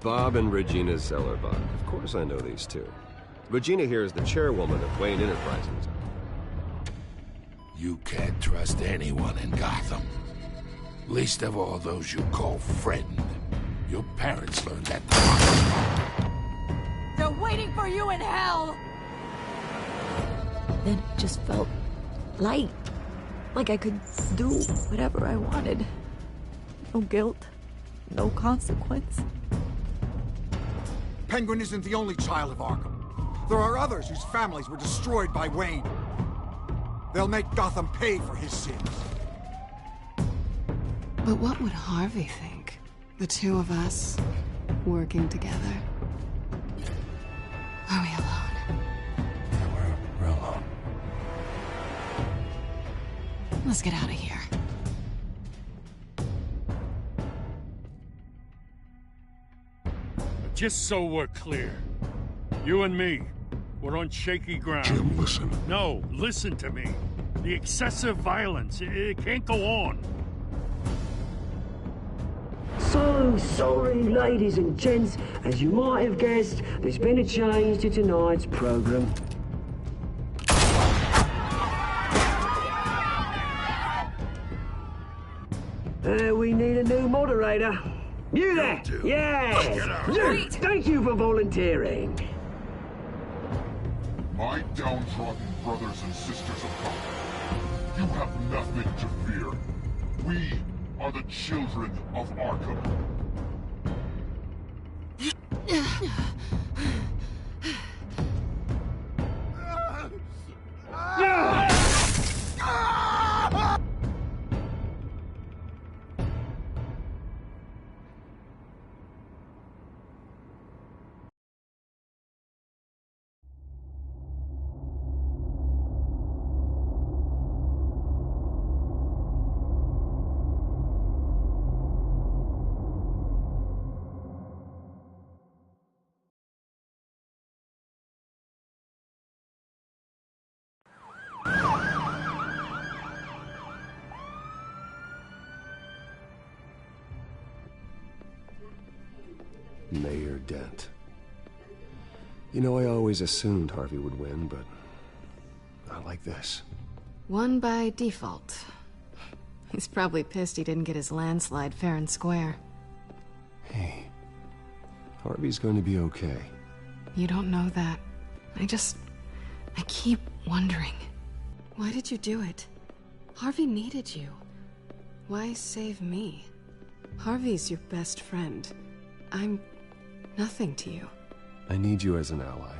Bob and Regina Zellerbach. Of course I know these two. Regina here is the chairwoman of Wayne Enterprises. You can't trust anyone in Gotham. Least of all those you call friend. Your parents learned that the hard way. They're waiting for you in hell! Then it just felt light. Like I could do whatever I wanted. No guilt. No consequence. Penguin isn't the only child of Arkham. There are others whose families were destroyed by Wayne. They'll make Gotham pay for his sins. But what would Harvey think? The two of us, working together? Are we alone? Yeah, we're alone. Let's get out of here. Just so we're clear, you and me, we're on shaky ground. Jim, listen. No, listen to me. The excessive violence, it can't go on. So sorry, ladies and gents. As you might have guessed, there's been a change to tonight's program. We need a new moderator. You there? Yeah! You! Thank you for volunteering. My downtrodden brothers and sisters of Gotham, you have nothing to fear. We are the children of Arkham. Mayor Dent. You know, I always assumed Harvey would win, but not like this. Won by default. He's probably pissed he didn't get his landslide fair and square. Hey, Harvey's going to be okay. You don't know that. I keep wondering. Why did you do it? Harvey needed you. Why save me? Harvey's your best friend. I'm nothing to you. I need you as an ally.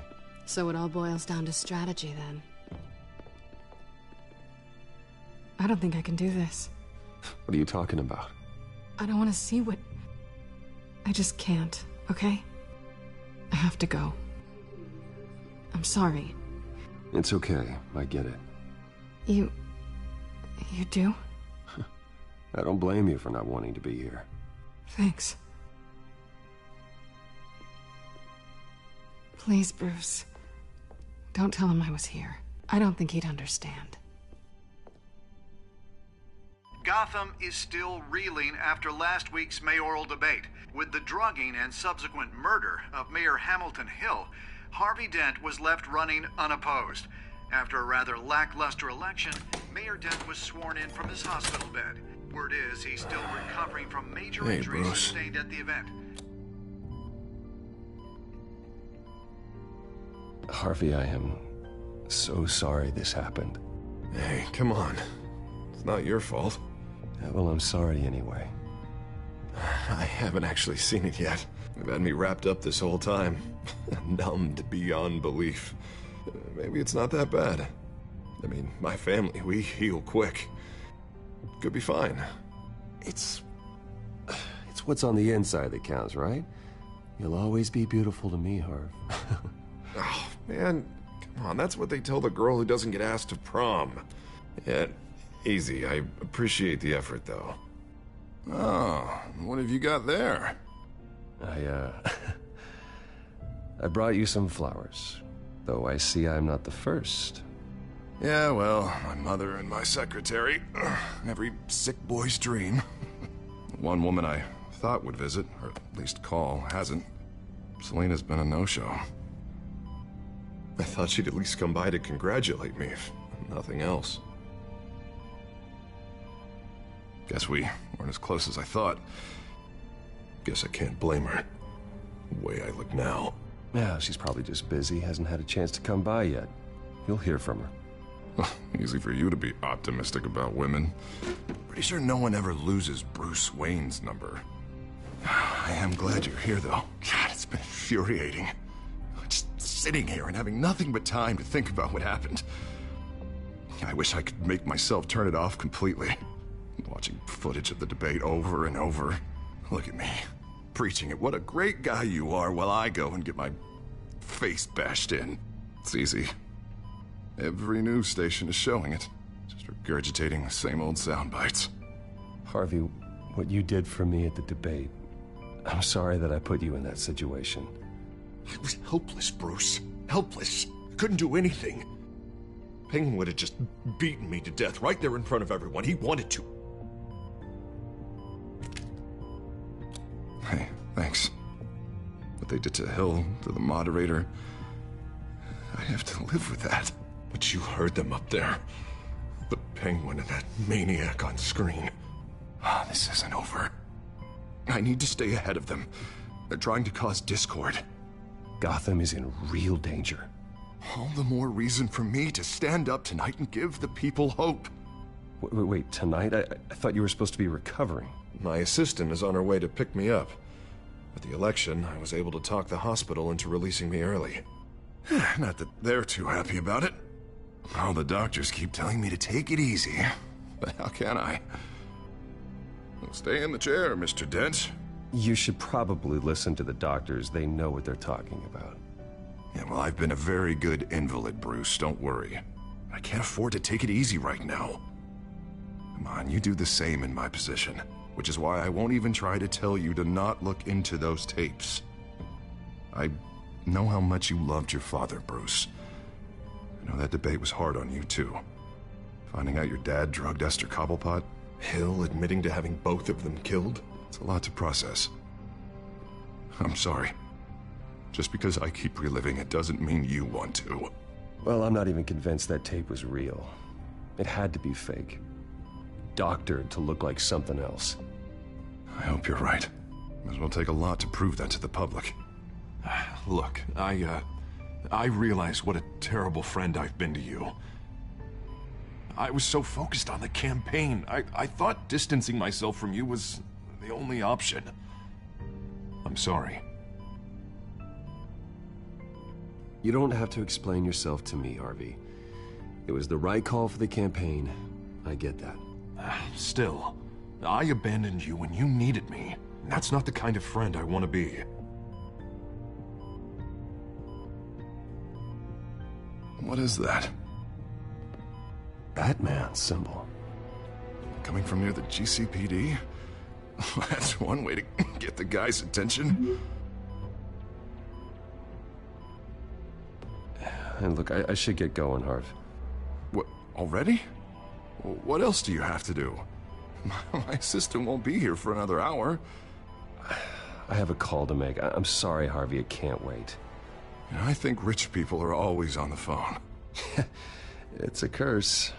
So it all boils down to strategy, then. I don't think I can do this. What are you talking about? I don't want to see what... I just can't, okay? I have to go. I'm sorry. It's okay. I get it. You do? I don't blame you for not wanting to be here. Thanks. Please, Bruce. Don't tell him I was here. I don't think he'd understand. Gotham is still reeling after last week's mayoral debate. With the drugging and subsequent murder of Mayor Hamilton Hill, Harvey Dent was left running unopposed. After a rather lackluster election, Mayor Dent was sworn in from his hospital bed. Word is he's still recovering from major injuries sustained at the event. Harvey, I am so sorry this happened. Hey, come on. It's not your fault. Yeah, well, I'm sorry anyway. I haven't actually seen it yet. They've had me wrapped up this whole time. Numbed beyond belief. Maybe it's not that bad. I mean, my family, we heal quick. Could be fine. It's what's on the inside that counts, right? You'll always be beautiful to me, Harv. Oh, man, come on, that's what they tell the girl who doesn't get asked to prom. Yeah, easy. I appreciate the effort, though. Oh, what have you got there? I brought you some flowers. Though I see I'm not the first. Yeah, well, my mother and my secretary. Every sick boy's dream. One woman I thought would visit, or at least call, hasn't. Selena's been a no-show. I thought she'd at least come by to congratulate me, if nothing else. Guess we weren't as close as I thought. Guess I can't blame her. The way I look now. Yeah, she's probably just busy, hasn't had a chance to come by yet. You'll hear from her. Easy for you to be optimistic about women. Pretty sure no one ever loses Bruce Wayne's number. I am glad you're here, though. God, it's been infuriating. Just sitting here and having nothing but time to think about what happened. I wish I could make myself turn it off completely. Watching footage of the debate over and over. Look at me, preaching it. What a great guy you are, while I go and get my face bashed in. It's easy. Every news station is showing it. Just regurgitating the same old sound bites. Harvey, what you did for me at the debate, I'm sorry that I put you in that situation. I was helpless, Bruce. Helpless. Couldn't do anything. Penguin would have just beaten me to death right there in front of everyone. He wanted to. Hey, thanks. What they did to Hill, to the moderator, I have to live with that. But you heard them up there. The Penguin and that maniac on screen. This isn't over. I need to stay ahead of them. They're trying to cause discord. Gotham is in real danger. All the more reason for me to stand up tonight and give the people hope. Wait, tonight? I thought you were supposed to be recovering. My assistant is on her way to pick me up. At the election, I was able to talk the hospital into releasing me early. Not that they're too happy about it. All the doctors keep telling me to take it easy. But how can I? Well, stay in the chair, Mr. Dent. You should probably listen to the doctors. They know what they're talking about. Yeah, well, I've been a very good invalid, Bruce. Don't worry. I can't afford to take it easy right now. Come on, you do the same in my position. Which is why I won't even try to tell you to not look into those tapes. I know how much you loved your father, Bruce. I know that debate was hard on you, too. Finding out your dad drugged Esther Cobblepot, Hill admitting to having both of them killed, it's a lot to process. I'm sorry. Just because I keep reliving it doesn't mean you want to. Well, I'm not even convinced that tape was real. It had to be fake. Doctored to look like something else. I hope you're right. It will take a lot to prove that to the public. Look, I realize what a terrible friend I've been to you. I was so focused on the campaign. I thought distancing myself from you was the only option. I'm sorry. You don't have to explain yourself to me, Harvey. It was the right call for the campaign. I get that. Still, I abandoned you when you needed me. That's not the kind of friend I want to be. What is that? Batman symbol. Coming from near the GCPD? That's one way to get the guy's attention. And look, I should get going, Harv. What, already? What else do you have to do? My assistant won't be here for another hour. I have a call to make. I'm sorry, Harvey, I can't wait. I think rich people are always on the phone. It's a curse.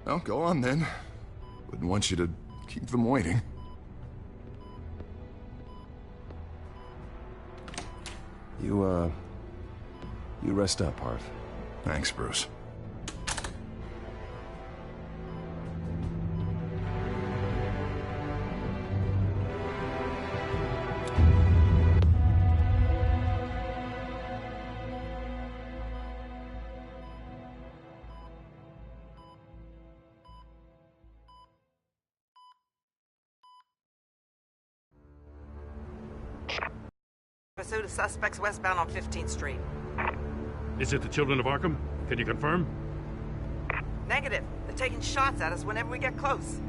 Well, go on then. Wouldn't want you to keep them waiting. You rest up, Harv. Thanks, Bruce. Pursuit of suspects westbound on 15th Street. Is it the Children of Arkham? Can you confirm? Negative. They're taking shots at us whenever we get close.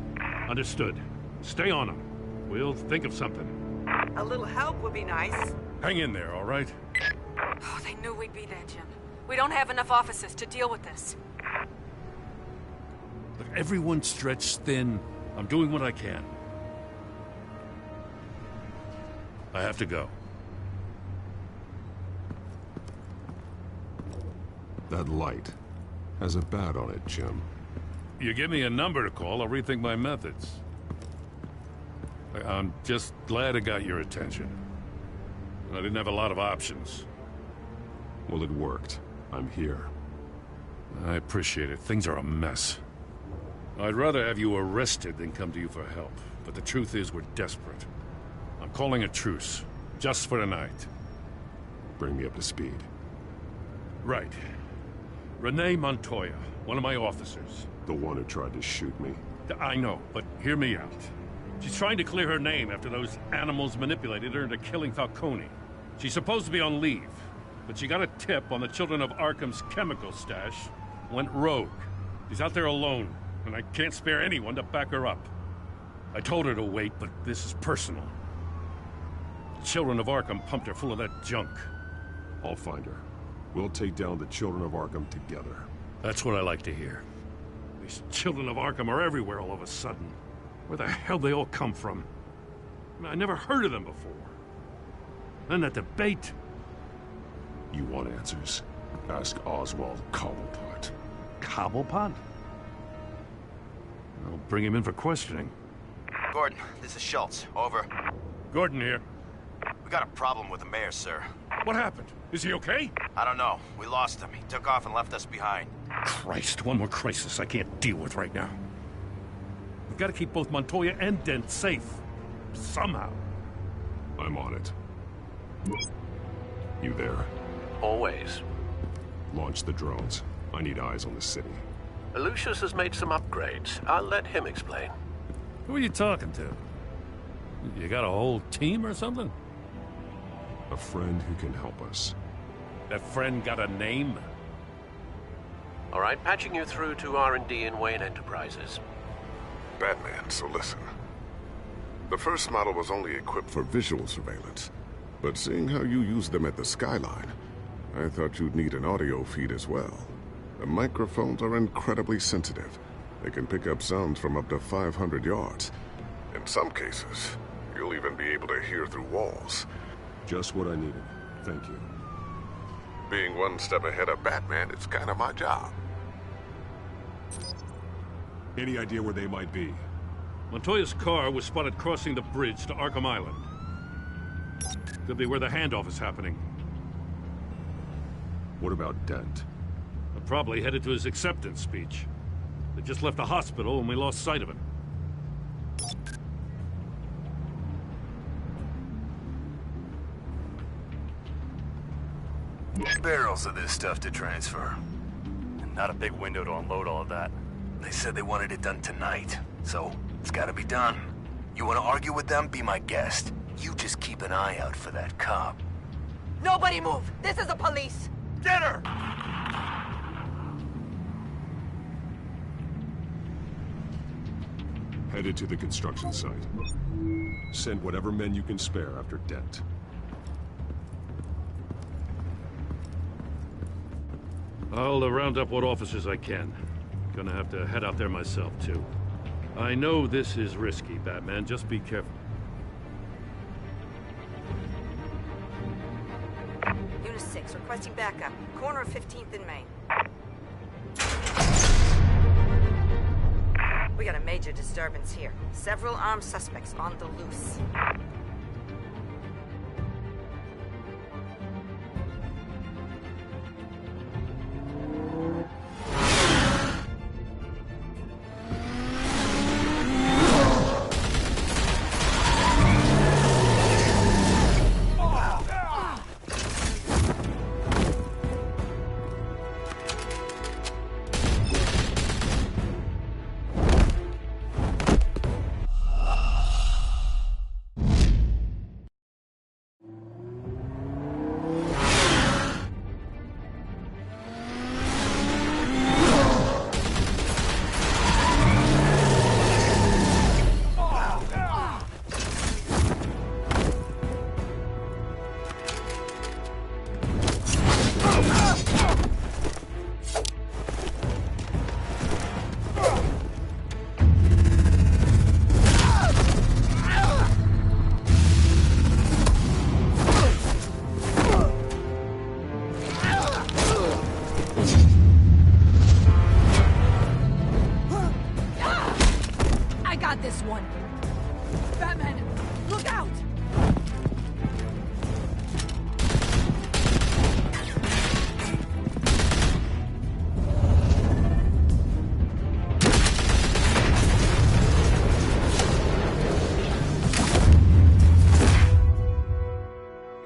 Understood. Stay on them. We'll think of something. A little help would be nice. Hang in there, all right? Oh, they knew we'd be there, Jim. We don't have enough officers to deal with this. Look, everyone's stretched thin. I'm doing what I can. I have to go. That light has a bat on it, Jim. You give me a number to call, I'll rethink my methods. I'm just glad I got your attention. I didn't have a lot of options. Well, it worked. I'm here. I appreciate it. Things are a mess. I'd rather have you arrested than come to you for help. But the truth is, we're desperate. I'm calling a truce. Just for tonight. Bring me up to speed. Right. Renee Montoya, one of my officers. The one who tried to shoot me. I know, but hear me out. She's trying to clear her name after those animals manipulated her into killing Falcone. She's supposed to be on leave, but she got a tip on the Children of Arkham's chemical stash, went rogue. She's out there alone, and I can't spare anyone to back her up. I told her to wait, but this is personal. The Children of Arkham pumped her full of that junk. I'll find her. We'll take down the Children of Arkham together. That's what I like to hear. These Children of Arkham are everywhere all of a sudden. Where the hell they all come from? I never heard of them before. Then that debate. You want answers? Ask Oswald Cobblepot. Cobblepot? I'll bring him in for questioning. Gordon, this is Schultz. Over. Gordon here. We got a problem with the mayor, sir. What happened? Is he okay? I don't know. We lost him. He took off and left us behind. Christ, one more crisis I can't deal with right now. We've got to keep both Montoya and Dent safe. Somehow. I'm on it. You there? Always. Launch the drones. I need eyes on the city. Lucius has made some upgrades. I'll let him explain. Who are you talking to? You got a whole team or something? A friend who can help us. That friend got a name? All right, patching you through to R&D in Wayne Enterprises. Batman, so listen. The first model was only equipped for visual surveillance, but seeing how you use them at the Skyline, I thought you'd need an audio feed as well. The microphones are incredibly sensitive. They can pick up sounds from up to 500 yards. In some cases, you'll even be able to hear through walls. Just what I needed. Thank you. Being one step ahead of Batman is kind of my job. Any idea where they might be? Montoya's car was spotted crossing the bridge to Arkham Island. Could be where the handoff is happening. What about Dent? They're probably headed to his acceptance speech. They just left the hospital and we lost sight of him. Barrels of this stuff to transfer. And not a big window to unload all of that. They said they wanted it done tonight, so it's gotta be done. You wanna argue with them? Be my guest. You just keep an eye out for that cop. Nobody move! This is the police! Get her! Headed to the construction site. Send whatever men you can spare after Dent. I'll round up what officers I can. Gonna have to head out there myself, too. I know this is risky, Batman. Just be careful. Unit 6, requesting backup. Corner of 15th and Main. We got a major disturbance here. Several armed suspects on the loose.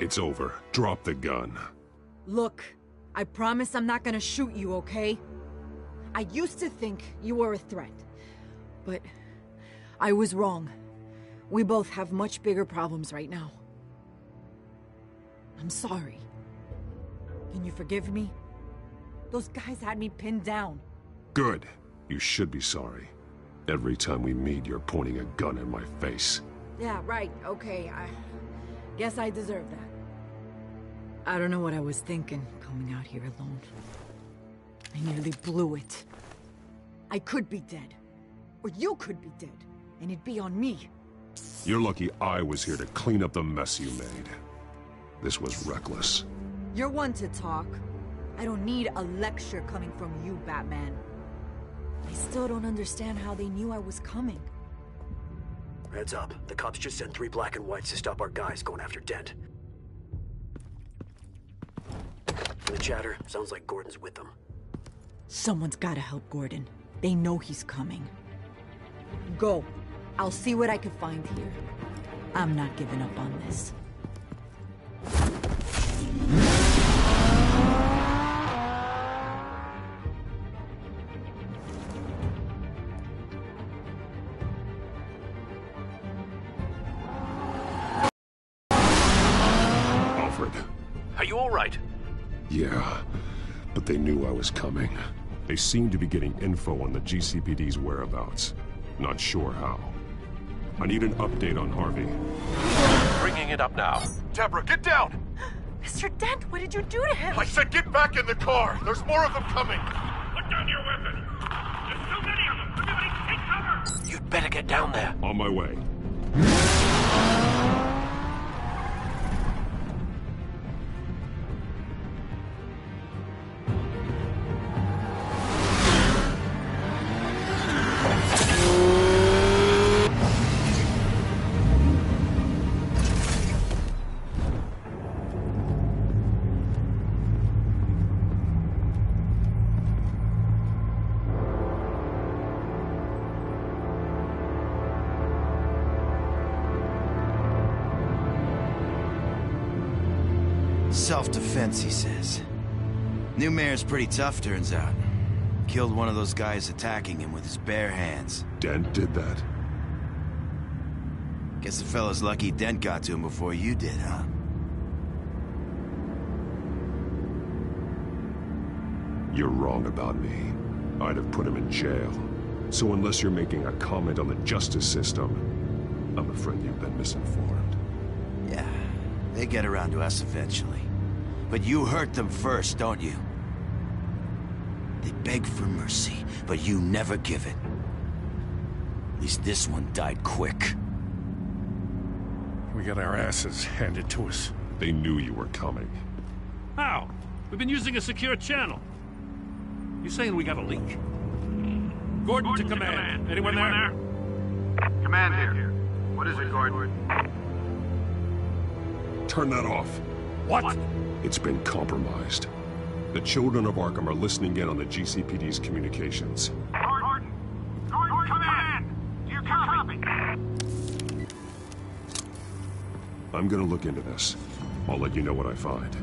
It's over. Drop the gun. Look, I promise I'm not gonna shoot you, okay? I used to think you were a threat, but I was wrong. We both have much bigger problems right now. I'm sorry. Can you forgive me? Those guys had me pinned down. Good. You should be sorry. Every time we meet, you're pointing a gun in my face. Yeah, right, okay, I guess I deserve that. I don't know what I was thinking, coming out here alone. I nearly blew it. I could be dead. Or you could be dead. And it'd be on me. You're lucky I was here to clean up the mess you made. This was reckless. You're one to talk. I don't need a lecture coming from you, Batman. I still don't understand how they knew I was coming. Heads up. The cops just sent 3 black and whites to stop our guys going after Dent. From the chatter, sounds like Gordon's with them. Someone's gotta help Gordon. They know he's coming. Go. I'll see what I can find here. I'm not giving up on this. Alfred. Are you all right? Yeah, but they knew I was coming. They seemed to be getting info on the GCPD's whereabouts. Not sure how. I need an update on Harvey. Bringing it up now. Deborah, get down! Mr. Dent, what did you do to him? I said get back in the car! There's more of them coming! Put down your weapon! There's so many of them! Everybody take cover! You'd better get down there. On my way. Self-defense, he says. New mayor's pretty tough, turns out. Killed one of those guys attacking him with his bare hands. Dent did that? Guess the fella's lucky Dent got to him before you did, huh? You're wrong about me. I'd have put him in jail. So unless you're making a comment on the justice system, I'm afraid you've been misinformed. Yeah, they get around to us eventually. But you hurt them first, don't you? They beg for mercy, but you never give it. At least this one died quick. We got our asses handed to us. They knew you were coming. How? We've been using a secure channel. You saying we got a leak? Gordon to command. Anyone there? Command here. What is it, Gordon? Turn that off. What? It's been compromised. The children of Arkham are listening in on the GCPD's communications. Gordon! Gordon, command! Do you copy? I'm gonna look into this. I'll let you know what I find.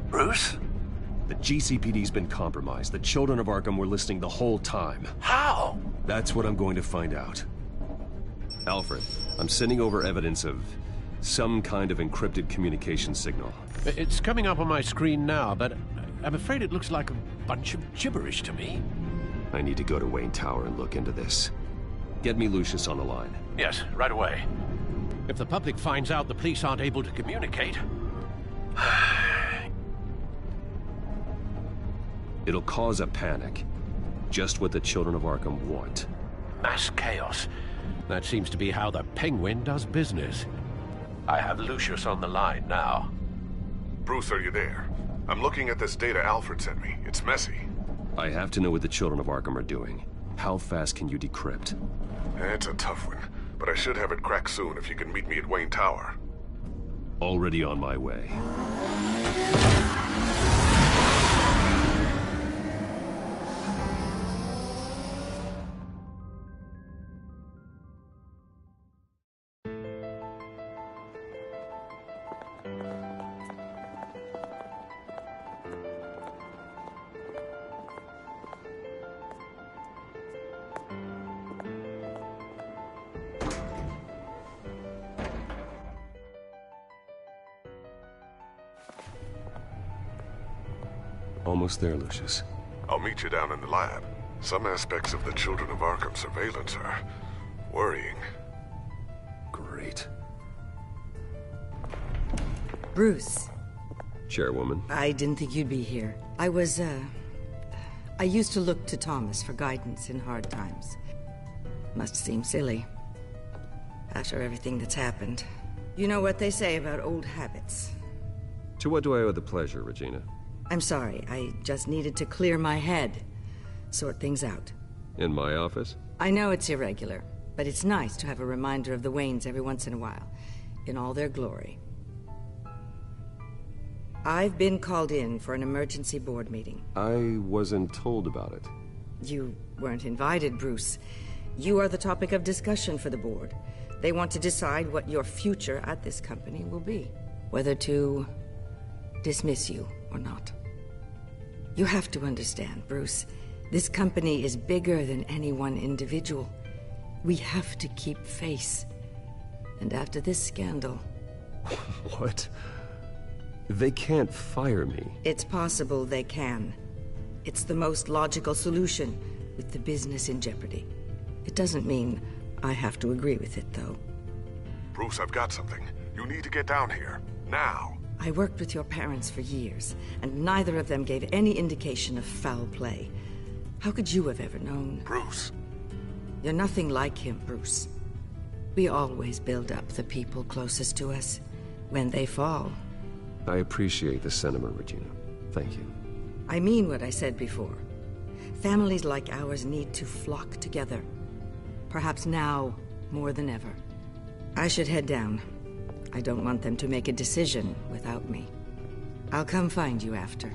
Bruce? The GCPD's been compromised. The children of Arkham were listening the whole time. How? That's what I'm going to find out. Alfred, I'm sending over evidence of some kind of encrypted communication signal. It's coming up on my screen now, but I'm afraid it looks like a bunch of gibberish to me. I need to go to Wayne Tower and look into this. Get me Lucius on the line. Yes, right away. If the public finds out the police aren't able to communicate... It'll cause a panic. Just what the children of Arkham want. Mass chaos. That seems to be how the Penguin does business. I have Lucius on the line now. Bruce, are you there? I'm looking at this data Alfred sent me. It's messy. I have to know what the children of Arkham are doing. How fast can you decrypt? It's a tough one, but I should have it cracked soon if you can meet me at Wayne Tower. Already on my way. Almost there, Lucius. I'll meet you down in the lab. Some aspects of the Children of Arkham surveillance are worrying. Great. Bruce. Chairwoman. I didn't think you'd be here. I used to look to Thomas for guidance in hard times. Must seem silly. After everything that's happened. You know what they say about old habits. To what do I owe the pleasure, Regina? I'm sorry, I just needed to clear my head. Sort things out. In my office? I know it's irregular, but it's nice to have a reminder of the Waynes every once in a while. In all their glory. I've been called in for an emergency board meeting. I wasn't told about it. You weren't invited, Bruce. You are the topic of discussion for the board. They want to decide what your future at this company will be. Whether to dismiss you or not. You have to understand, Bruce. This company is bigger than any one individual. We have to keep face. And after this scandal... What? They can't fire me. It's possible they can. It's the most logical solution, with the business in jeopardy. It doesn't mean I have to agree with it, though. Bruce, I've got something. You need to get down here. Now. I worked with your parents for years, and neither of them gave any indication of foul play. How could you have ever known? Bruce. You're nothing like him, Bruce. We always build up the people closest to us. When they fall... I appreciate the sentiment, Regina. Thank you. I mean what I said before. Families like ours need to flock together. Perhaps now, more than ever. I should head down. I don't want them to make a decision without me. I'll come find you after.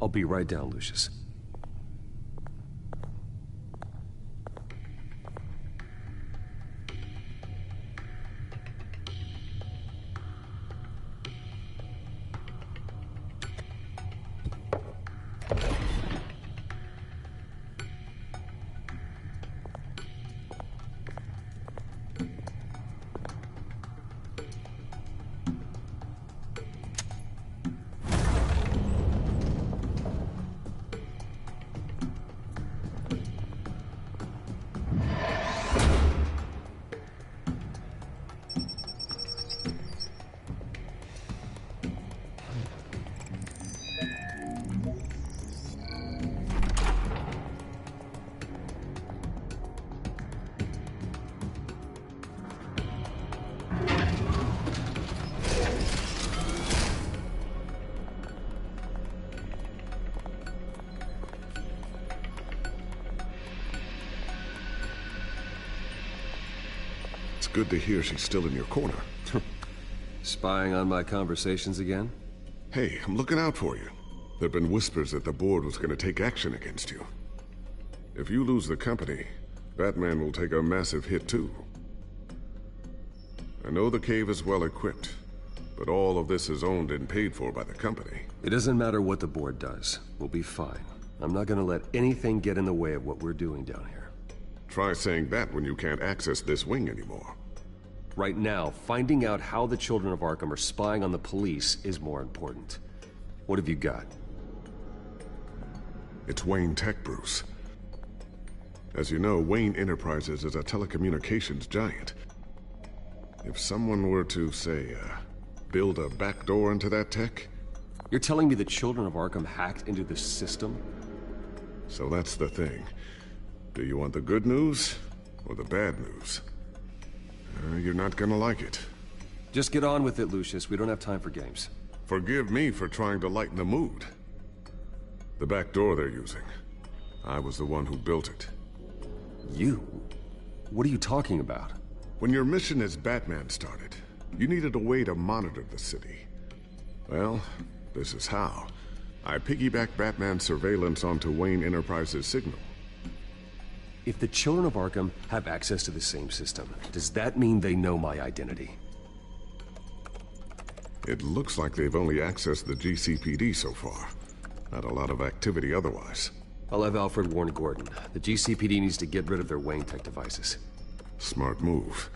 I'll be right down, Lucius. Good to hear she's still in your corner. Spying on my conversations again? Hey, I'm looking out for you. There've been whispers that the board was going to take action against you. If you lose the company, Batman will take a massive hit too. I know the cave is well equipped, but all of this is owned and paid for by the company. It doesn't matter what the board does. We'll be fine. I'm not going to let anything get in the way of what we're doing down here. Try saying that when you can't access this wing anymore. Right now, finding out how the Children of Arkham are spying on the police is more important. What have you got? It's Wayne Tech, Bruce. As you know, Wayne Enterprises is a telecommunications giant. If someone were to, say, build a backdoor into that tech... You're telling me the Children of Arkham hacked into this system? So that's the thing. Do you want the good news or the bad news? You're not gonna like it. Just get on with it, Lucius. We don't have time for games. Forgive me for trying to lighten the mood. The back door they're using. I was the one who built it. You? What are you talking about? When your mission as Batman started, you needed a way to monitor the city. Well, this is how. I piggybacked Batman's surveillance onto Wayne Enterprises' signal. If the children of Arkham have access to the same system, does that mean they know my identity? It looks like they've only accessed the GCPD so far. Not a lot of activity otherwise. I'll have Alfred warn Gordon. The GCPD needs to get rid of their Wayne Tech devices. Smart move.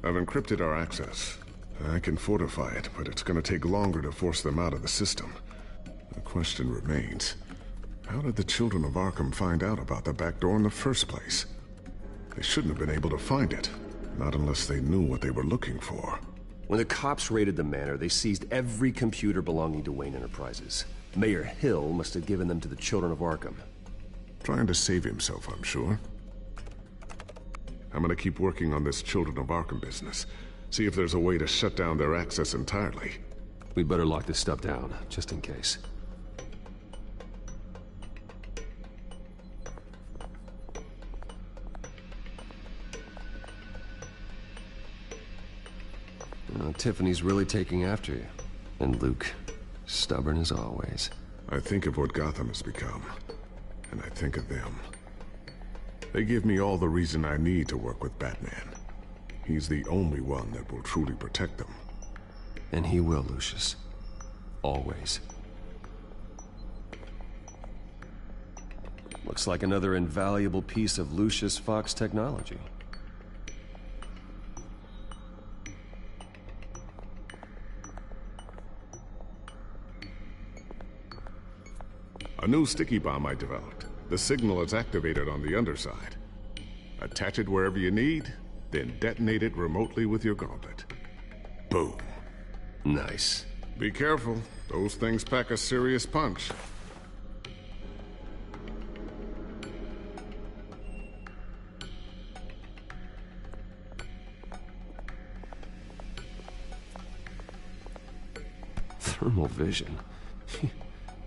I've encrypted our access. I can fortify it, but it's gonna take longer to force them out of the system. The question remains, how did the children of Arkham find out about the back door in the first place? They shouldn't have been able to find it, not unless they knew what they were looking for. When the cops raided the manor, they seized every computer belonging to Wayne Enterprises. Mayor Hill must have given them to the children of Arkham. Trying to save himself, I'm sure. I'm gonna keep working on this Children of Arkham business. See if there's a way to shut down their access entirely. We'd better lock this stuff down, just in case. Tiffany's really taking after you. And Luke, stubborn as always. I think of what Gotham has become, and I think of them. They give me all the reason I need to work with Batman. He's the only one that will truly protect them. And he will, Lucius. Always. Looks like another invaluable piece of Lucius Fox technology. A new sticky bomb I developed. The signal is activated on the underside. Attach it wherever you need, then detonate it remotely with your gauntlet. Boom. Nice. Be careful. Those things pack a serious punch. Thermal vision.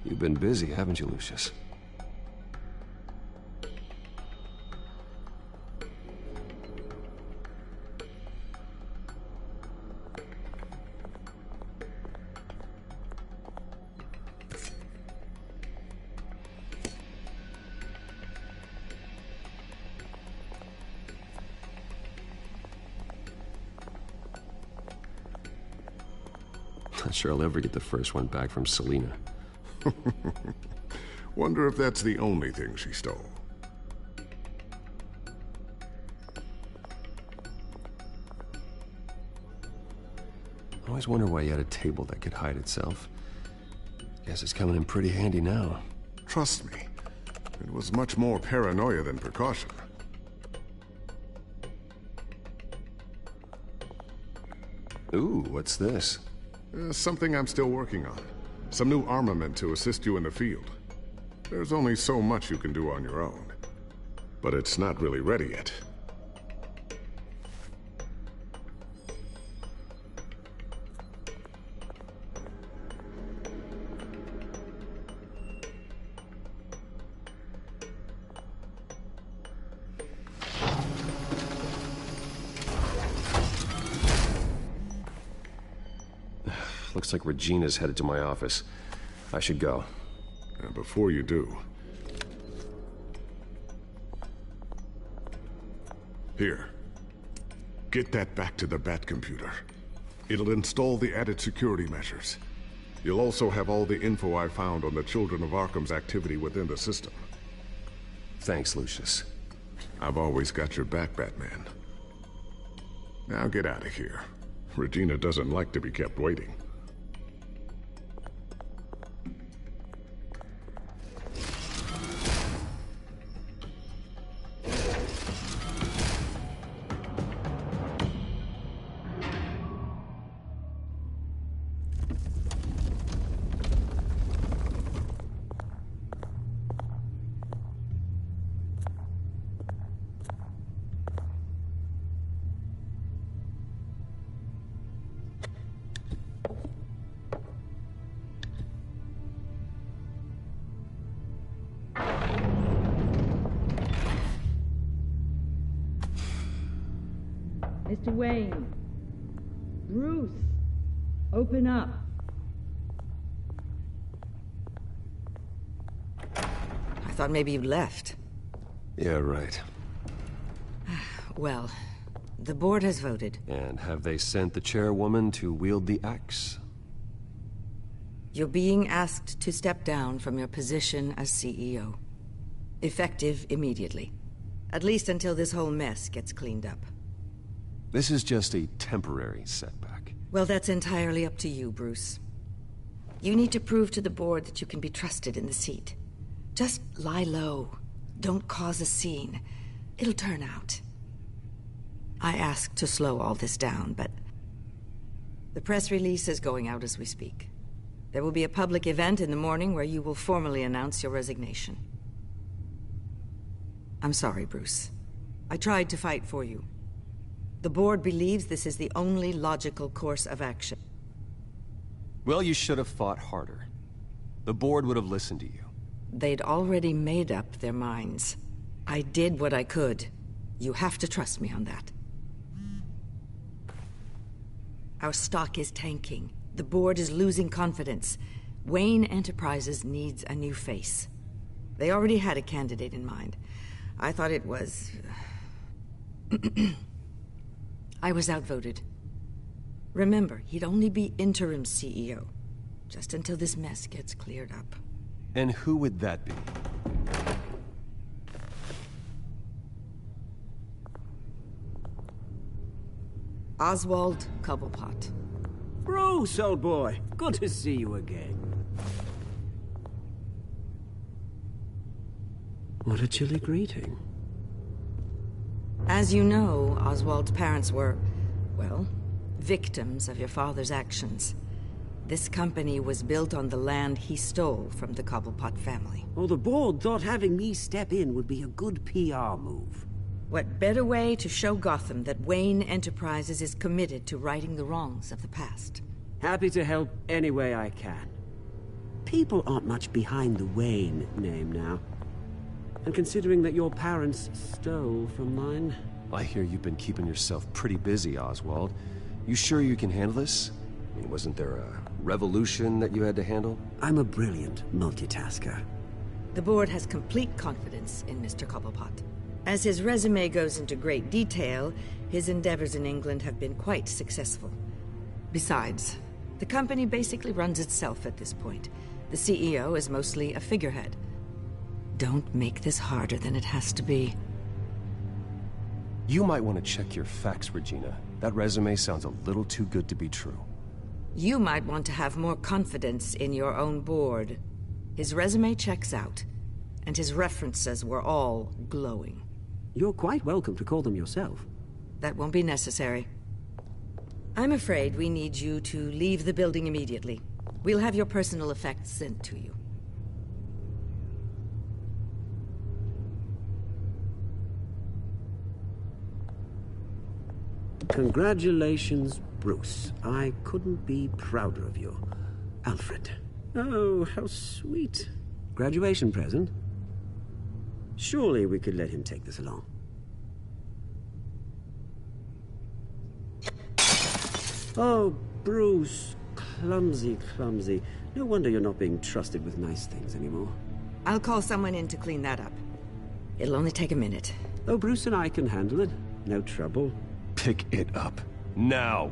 You've been busy, haven't you, Lucius? Not sure I'll ever get the first one back from Selina. Wonder if that's the only thing she stole. I always wonder why you had a table that could hide itself. Guess it's coming in pretty handy now. Trust me, it was much more paranoia than precaution. Ooh, what's this? Something I'm still working on. Some new armament to assist you in the field. There's only so much you can do on your own. But it's not really ready yet. Looks like Regina's headed to my office. I should go. Before you do... Here. Get that back to the Bat computer. It'll install the added security measures. You'll also have all the info I found on the Children of Arkham's activity within the system. Thanks, Lucius. I've always got your back, Batman. Now get out of here. Regina doesn't like to be kept waiting. Mr. Wayne. Bruce. Open up. I thought maybe you'd left. Yeah, right. Well, the board has voted. And have they sent the chairwoman to wield the axe? You're being asked to step down from your position as CEO. Effective immediately. At least until this whole mess gets cleaned up. This is just a temporary setback. Well, that's entirely up to you, Bruce. You need to prove to the board that you can be trusted in the seat. Just lie low. Don't cause a scene. It'll turn out. I asked to slow all this down, but the press release is going out as we speak. There will be a public event in the morning where you will formally announce your resignation. I'm sorry, Bruce. I tried to fight for you. The board believes this is the only logical course of action. Well, you should have fought harder. The board would have listened to you. They'd already made up their minds. I did what I could. You have to trust me on that. Our stock is tanking. The board is losing confidence. Wayne Enterprises needs a new face. They already had a candidate in mind. I thought it was... I was outvoted. Remember, he'd only be interim CEO. Just until this mess gets cleared up. And who would that be? Oswald Cobblepot. Bruce, old boy. Good to see you again. What a chilly greeting. As you know, Oswald's parents were, well, victims of your father's actions. This company was built on the land he stole from the Cobblepot family. Well, the board thought having me step in would be a good PR move. What better way to show Gotham that Wayne Enterprises is committed to righting the wrongs of the past? Happy to help any way I can. People aren't much behind the Wayne name now. And considering that your parents stole from mine... I hear you've been keeping yourself pretty busy, Oswald. You sure you can handle this? I mean, wasn't there a revolution that you had to handle? I'm a brilliant multitasker. The board has complete confidence in Mr. Cobblepot. As his resume goes into great detail, his endeavors in England have been quite successful. Besides, the company basically runs itself at this point. The CEO is mostly a figurehead. Don't make this harder than it has to be. You might want to check your facts, Regina. That resume sounds a little too good to be true. You might want to have more confidence in your own board. His resume checks out, and his references were all glowing. You're quite welcome to call them yourself. That won't be necessary. I'm afraid we need you to leave the building immediately. We'll have your personal effects sent to you. Congratulations, Bruce. I couldn't be prouder of you. Alfred. Oh, how sweet. Graduation present? Surely we could let him take this along. Oh, Bruce. Clumsy, clumsy. No wonder you're not being trusted with nice things anymore. I'll call someone in to clean that up. It'll only take a minute. Oh, Bruce and I can handle it. No trouble. Pick it up. Now!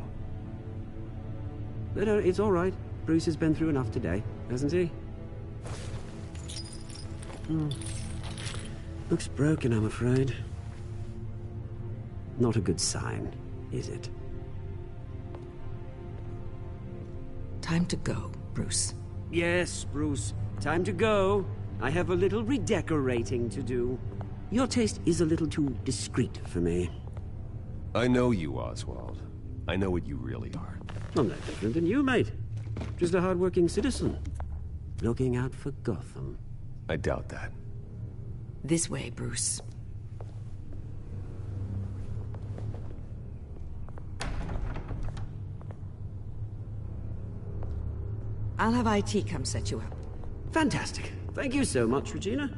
No, it's all right. Bruce has been through enough today, hasn't he? Looks broken, I'm afraid. Not a good sign, is it? Time to go, Bruce. Yes, Bruce. Time to go. I have a little redecorating to do. Your taste is a little too discreet for me. I know you, Oswald. I know what you really are. I'm no different than you, mate. Just a hard-working citizen. Looking out for Gotham. I doubt that. This way, Bruce. I'll have IT come set you up. Fantastic. Thank you so much, Regina.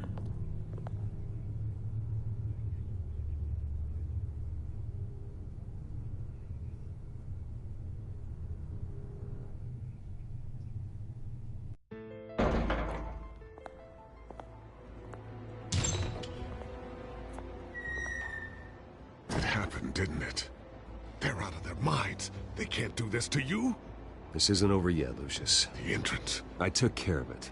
It happened, didn't it? They're out of their minds. They can't do this to you? This isn't over yet, Lucius. The entrance. I took care of it.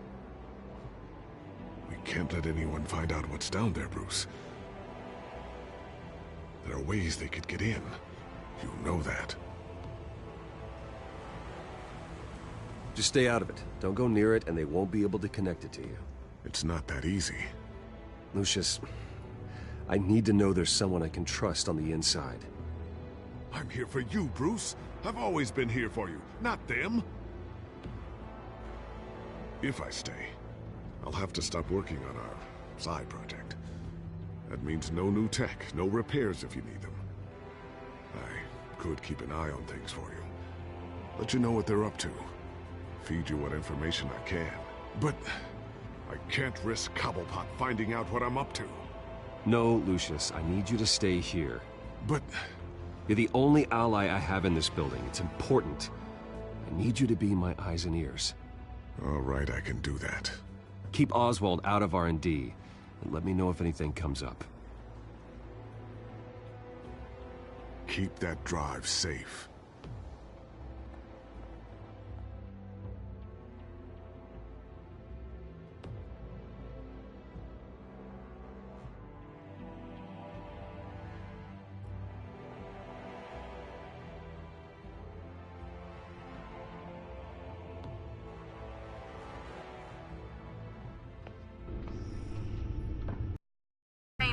We can't let anyone find out what's down there, Bruce. There are ways they could get in. You know that. Just stay out of it. Don't go near it, and they won't be able to connect it to you. It's not that easy. Lucius, I need to know there's someone I can trust on the inside. I'm here for you, Bruce. I've always been here for you, not them. If I stay, I'll have to stop working on our side project. That means no new tech, no repairs if you need them. I could keep an eye on things for you. Let you know what they're up to. Feed you what information I can. But I can't risk Cobblepot finding out what I'm up to. No, Lucius, I need you to stay here. But you're the only ally I have in this building. It's important. I need you to be my eyes and ears. All right, I can do that. Keep Oswald out of R&D, and let me know if anything comes up. Keep that drive safe.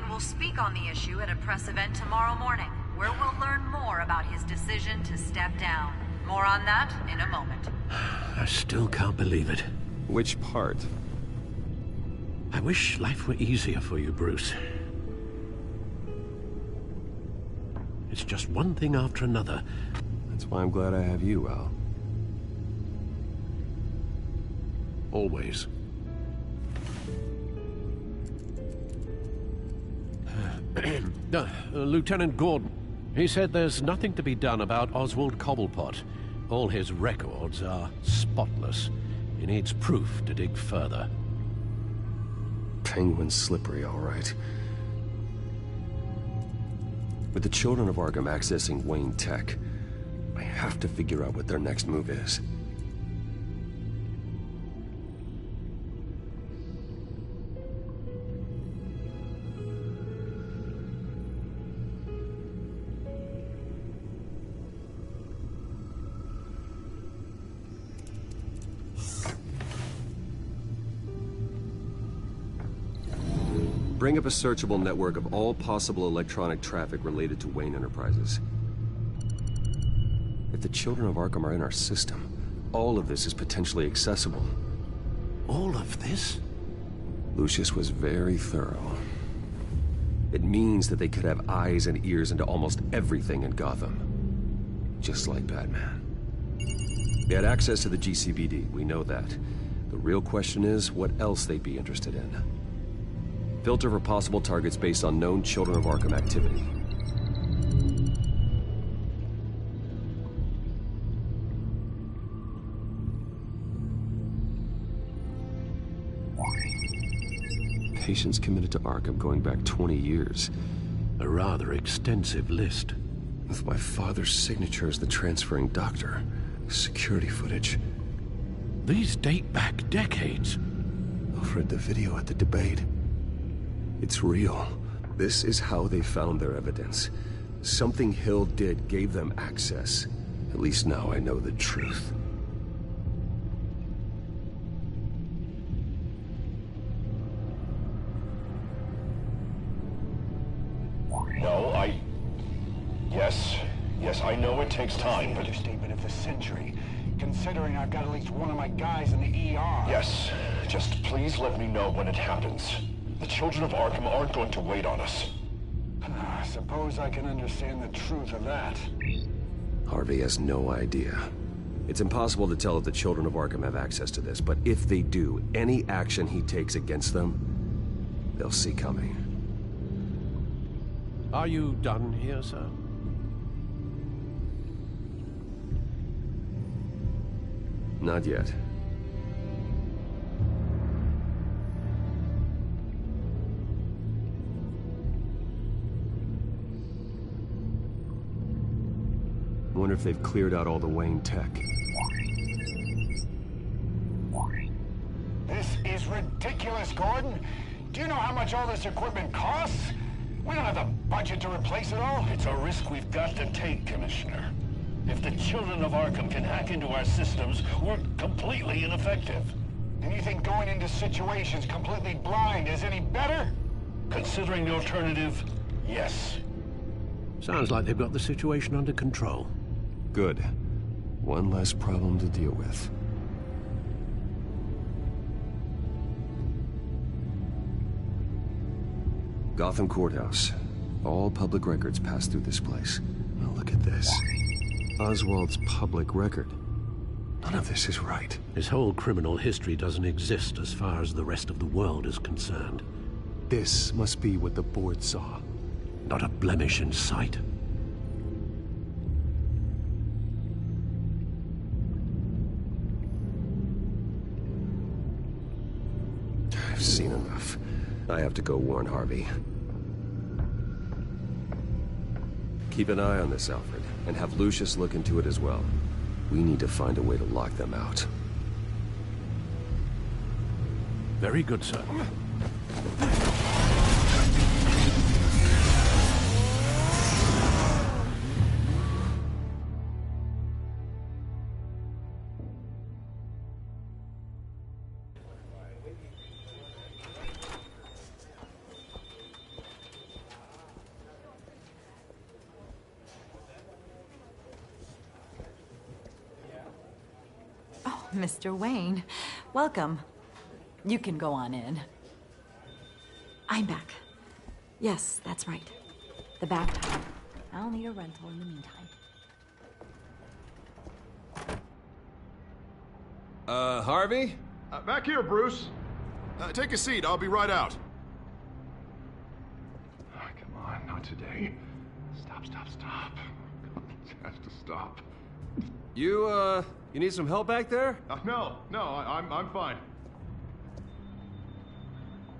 Will speak on the issue at a press event tomorrow morning, where we'll learn more about his decision to step down. More on that in a moment. I still can't believe it. Which part? I wish life were easier for you, Bruce. It's just one thing after another. That's why I'm glad I have you, Al. Always. Lieutenant Gordon, he said there's nothing to be done about Oswald Cobblepot. All his records are spotless. He needs proof to dig further. Penguin's slippery, all right. With the children of Arkham accessing Wayne Tech, I have to figure out what their next move is. Bring up a searchable network of all possible electronic traffic related to Wayne Enterprises. If the children of Arkham are in our system, all of this is potentially accessible. All of this? Lucius was very thorough. It means that they could have eyes and ears into almost everything in Gotham. Just like Batman. They had access to the GCPD, we know that. The real question is, what else they'd be interested in. Filter for possible targets based on known Children of Arkham activity. Patients committed to Arkham going back 20 years. A rather extensive list. With my father's signature as the transferring doctor. Security footage. These date back decades. I've read the video at the debate. It's real. This is how they found their evidence. Something Hill did gave them access. At least now I know the truth. No, Yes, I know it takes time, but... Understatement of the century. considering I've got at least one of my guys in the ER. Yes, just please let me know when it happens. The children of Arkham aren't going to wait on us. I suppose I can understand the truth of that. Harvey has no idea. It's impossible to tell if the children of Arkham have access to this, but if they do, any action he takes against them, they'll see coming. Are you done here, sir? Not yet. I wonder if they've cleared out all the Wayne tech. This is ridiculous, Gordon. Do you know how much all this equipment costs? We don't have the budget to replace it all. It's a risk we've got to take, Commissioner. If the children of Arkham can hack into our systems, we're completely ineffective. And you think going into situations completely blind is any better? Considering the alternative, yes. Sounds like they've got the situation under control. Good. One less problem to deal with. Gotham Courthouse. All public records pass through this place. Now look at this. Oswald's public record. None of this is right. His whole criminal history doesn't exist as far as the rest of the world is concerned. This must be what the board saw. Not a blemish in sight. I've seen enough. I have to go warn Harvey. Keep an eye on this, Alfred, and have Lucius look into it as well. We need to find a way to lock them out. Very good, sir. Mr. Wayne, welcome. You can go on in. I'm back. Yes, that's right. The bathtub. I'll need a rental in the meantime. Harvey? Back here, Bruce. Take a seat. I'll be right out. Oh, come on, not today. Stop. It has to stop. You need some help back there? No, I'm fine.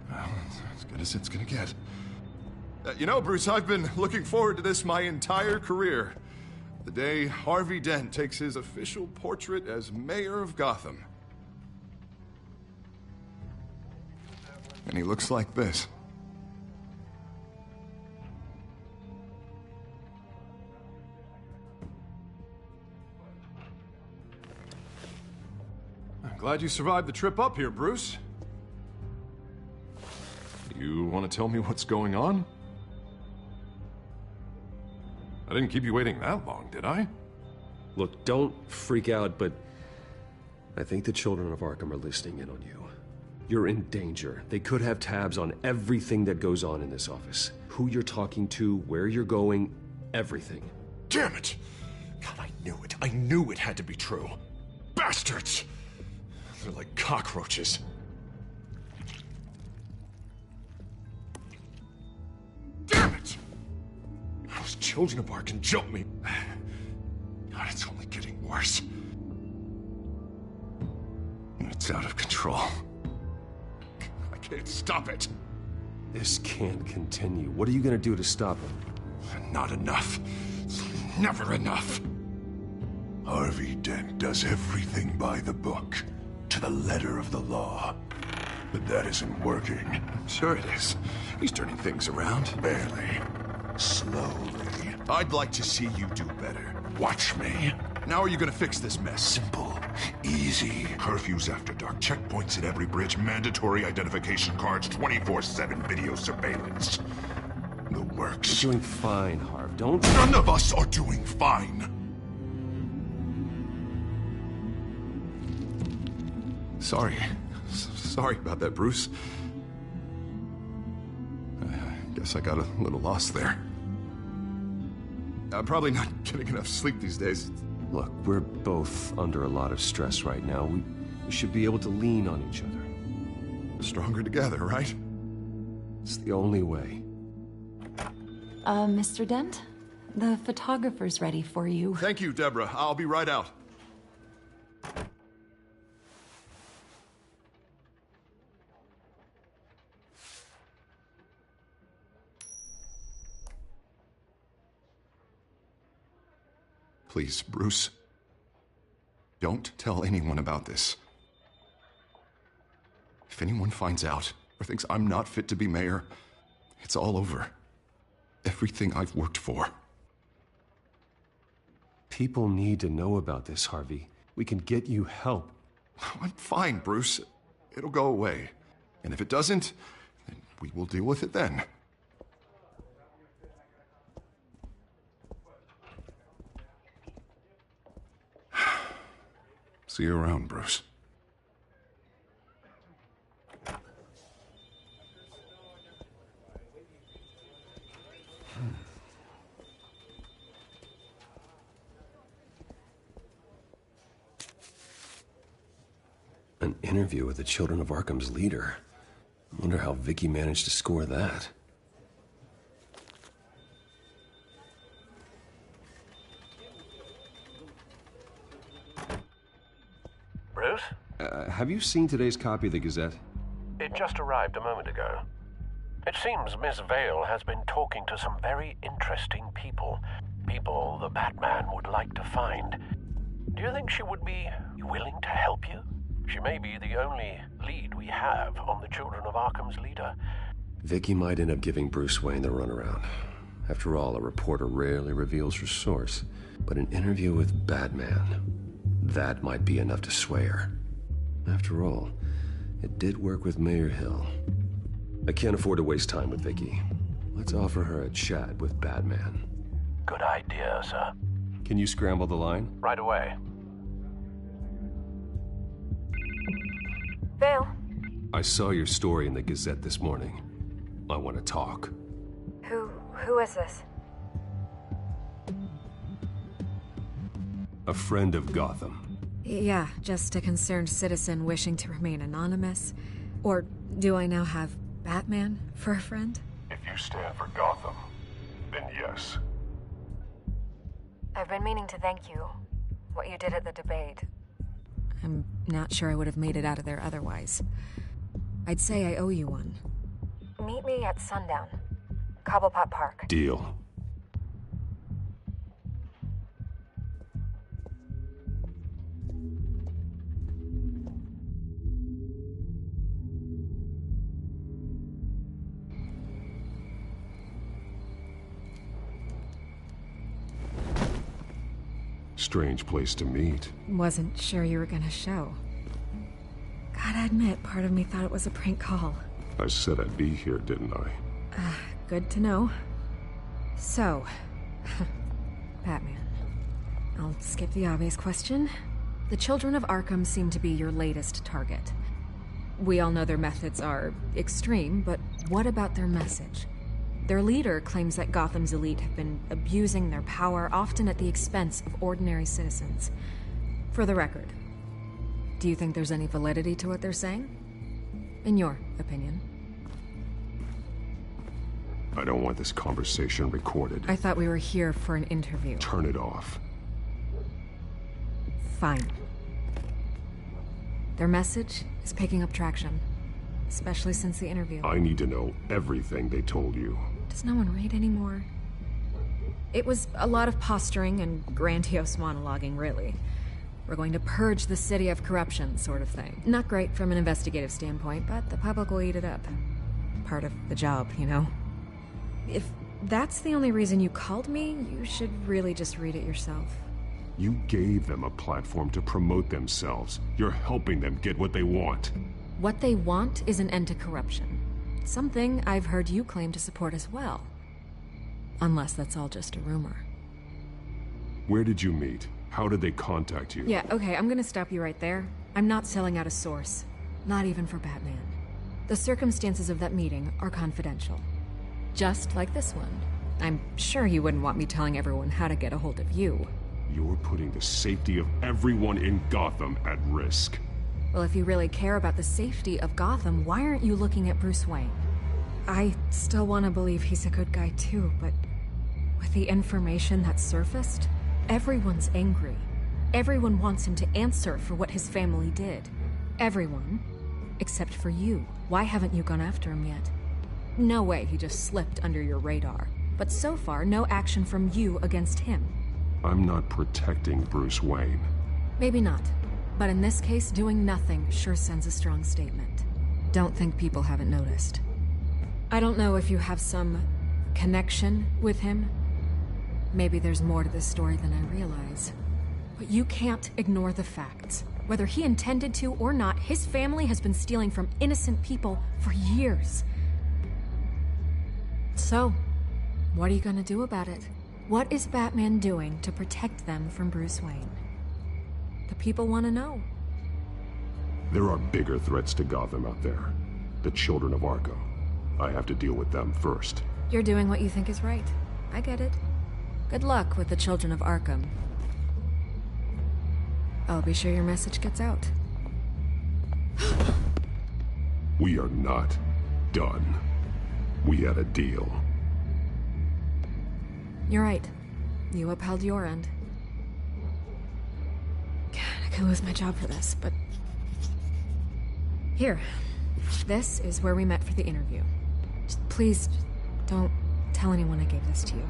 Well, it's as good as it's gonna get. You know, Bruce, I've been looking forward to this my entire career. The day Harvey Dent takes his official portrait as mayor of Gotham. And he looks like this. I'm glad you survived the trip up here, Bruce. You want to tell me what's going on? I didn't keep you waiting that long, did I? Look, don't freak out, but I think the children of Arkham are listening in on you. You're in danger. They could have tabs on everything that goes on in this office. Who you're talking to, where you're going, everything. Damn it! God, I knew it. I knew it had to be true. Bastards! They're like cockroaches. Damn it! Those children of Arkham jumped me. God, it's only getting worse. It's out of control. I can't stop it. This can't continue. What are you gonna do to stop him? Not enough. Never enough. Harvey Dent does everything by the book, to the letter of the law. But that isn't working. Sure it is. He's turning things around. Barely. Slowly. I'd like to see you do better. Watch me. Now are you gonna fix this mess? Simple. Easy. Curfews after dark. Checkpoints at every bridge. Mandatory identification cards. 24/7 video surveillance. The works. You're doing fine, Harv. Don't... None of us are doing fine. Sorry. Sorry about that, Bruce. I guess I got a little lost there. I'm probably not getting enough sleep these days. Look, we're both under a lot of stress right now. We should be able to lean on each other. Stronger together, right? It's the only way. Mr. Dent? The photographer's ready for you. Thank you, Deborah. I'll be right out. Please, Bruce. Don't tell anyone about this. If anyone finds out or thinks I'm not fit to be mayor, it's all over. Everything I've worked for. People need to know about this, Harvey. We can get you help. I'm fine, Bruce. It'll go away. And if it doesn't, then we will deal with it then. See you around, Bruce. An interview with the Children of Arkham's leader. I wonder how Vicky managed to score that. Bruce? Have you seen today's copy of the Gazette? It just arrived a moment ago. It seems Miss Vale has been talking to some very interesting people. People the Batman would like to find. Do you think she would be willing to help you? She may be the only lead we have on the Children of Arkham's leader. Vicky might end up giving Bruce Wayne the runaround. After all, a reporter rarely reveals her source. But an interview with Batman, that might be enough to sway her. After all, it did work with Mayor Hill. I can't afford to waste time with Vicky. Let's offer her a chat with Batman. Good idea, sir. Can you scramble the line? Right away. Vale. I saw your story in the Gazette this morning. I want to talk. Who is this? A friend of Gotham. Yeah, just a concerned citizen wishing to remain anonymous. Or do I now have Batman for a friend? If you stand for Gotham, then yes. I've been meaning to thank you. What you did at the debate. I'm not sure I would have made it out of there otherwise. I'd say I owe you one. Meet me at sundown. Cobblepot Park. Deal. Strange place to meet. Wasn't sure you were gonna show. Gotta admit, part of me thought it was a prank call. I said I'd be here, didn't I? Good to know. So, Batman. I'll skip the obvious question. The Children of Arkham seem to be your latest target. We all know their methods are extreme, but what about their message? Their leader claims that Gotham's elite have been abusing their power, often at the expense of ordinary citizens. For the record, do you think there's any validity to what they're saying? In your opinion? I don't want this conversation recorded. I thought we were here for an interview. Turn it off. Fine. Their message is picking up traction, especially since the interview. I need to know everything they told you. Does no one read anymore? It was a lot of posturing and grandiose monologuing, really. We're going to purge the city of corruption, sort of thing. Not great from an investigative standpoint, but the public will eat it up. Part of the job, you know? If that's the only reason you called me, you should really just read it yourself. You gave them a platform to promote themselves. You're helping them get what they want. What they want is an end to corruption. Something I've heard you claim to support as well. Unless that's all just a rumor. Where did you meet? How did they contact you? Yeah, okay, I'm gonna stop you right there. I'm not selling out a source. Not even for Batman. The circumstances of that meeting are confidential. Just like this one. I'm sure you wouldn't want me telling everyone how to get a hold of you. You're putting the safety of everyone in Gotham at risk. Well, if you really care about the safety of Gotham, why aren't you looking at Bruce Wayne? I still want to believe he's a good guy too, but with the information that surfaced, everyone's angry. Everyone wants him to answer for what his family did. Everyone, except for you. Why haven't you gone after him yet? No way he just slipped under your radar. But so far, no action from you against him. I'm not protecting Bruce Wayne. Maybe not. But in this case, doing nothing sure sends a strong statement. Don't think people haven't noticed. I don't know if you have some connection with him. Maybe there's more to this story than I realize. But you can't ignore the facts. Whether he intended to or not, his family has been stealing from innocent people for years. So, what are you gonna do about it? What is Batman doing to protect them from Bruce Wayne? The people want to know. There are bigger threats to Gotham out there. The children of Arkham. I have to deal with them first. You're doing what you think is right. I get it. Good luck with the children of Arkham. I'll be sure your message gets out. We are not done. We had a deal. You're right. You upheld your end. God, I could lose my job for this, but... Here. This is where we met for the interview. Just please, don't tell anyone I gave this to you.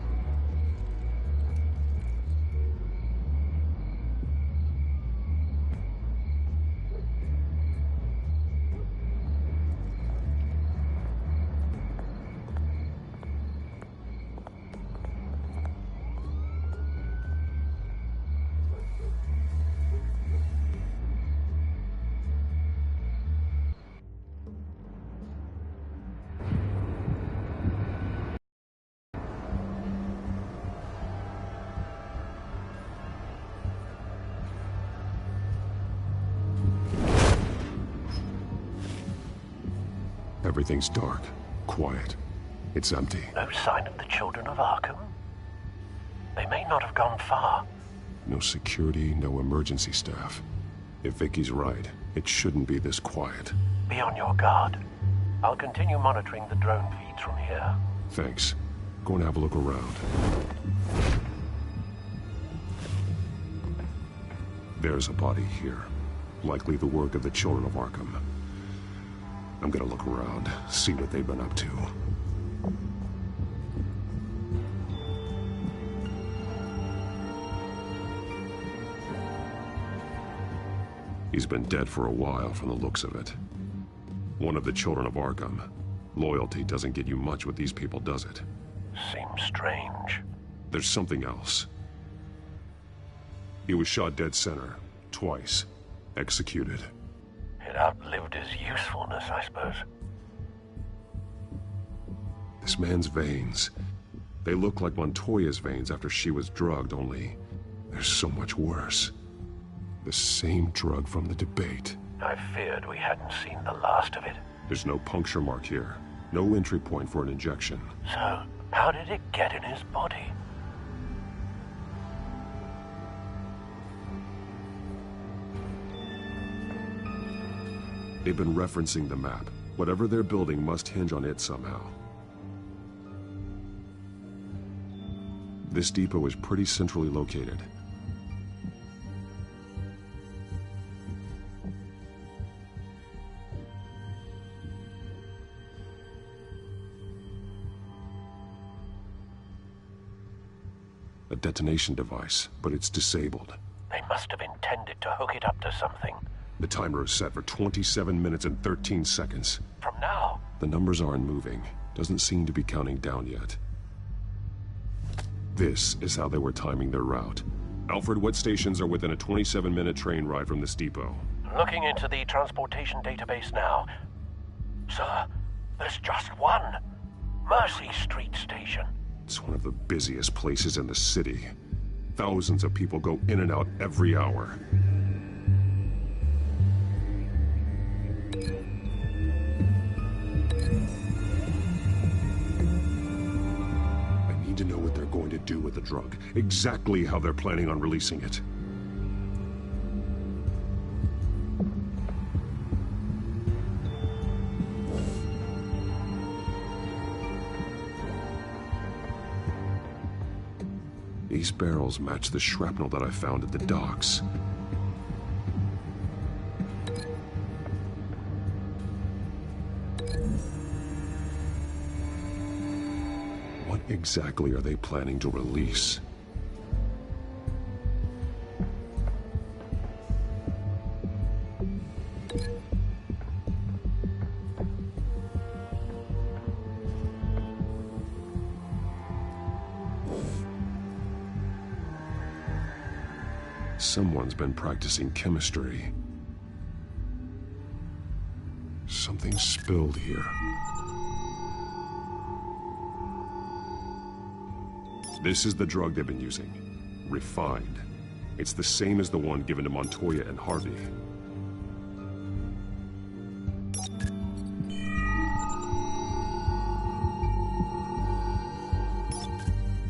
Everything's dark, quiet. It's empty. No sign of the children of Arkham? They may not have gone far. No security, no emergency staff. If Vicky's right, it shouldn't be this quiet. Be on your guard. I'll continue monitoring the drone feeds from here. Thanks. Go and have a look around. There's a body here. Likely the work of the children of Arkham. I'm gonna look around, see what they've been up to. He's been dead for a while from the looks of it. One of the children of Arkham. Loyalty doesn't get you much with these people, does it? Seems strange. There's something else. He was shot dead center, twice. Executed. It outlived his usefulness, I suppose. This man's veins. They look like Montoya's veins after she was drugged, only they're so much worse. The same drug from the debate. I feared we hadn't seen the last of it. There's no puncture mark here. No entry point for an injection. So, how did it get in his body? They've been referencing the map. Whatever they're building must hinge on it somehow. This depot is pretty centrally located. A detonation device, but it's disabled. They must have intended to hook it up to something. The timer is set for 27 minutes and 13 seconds. From now? The numbers aren't moving. Doesn't seem to be counting down yet. This is how they were timing their route. Alfred, what stations are within a 27-minute train ride from this depot? Looking into the transportation database now. Sir, there's just one. Mercy Street Station. It's one of the busiest places in the city. Thousands of people go in and out every hour. I need to know what they're going to do with the drug. Exactly how they're planning on releasing it. These barrels match the shrapnel that I found at the docks. What exactly are they planning to release? Someone's been practicing chemistry. Something spilled here. This is the drug they've been using. Refined. It's the same as the one given to Montoya and Harvey.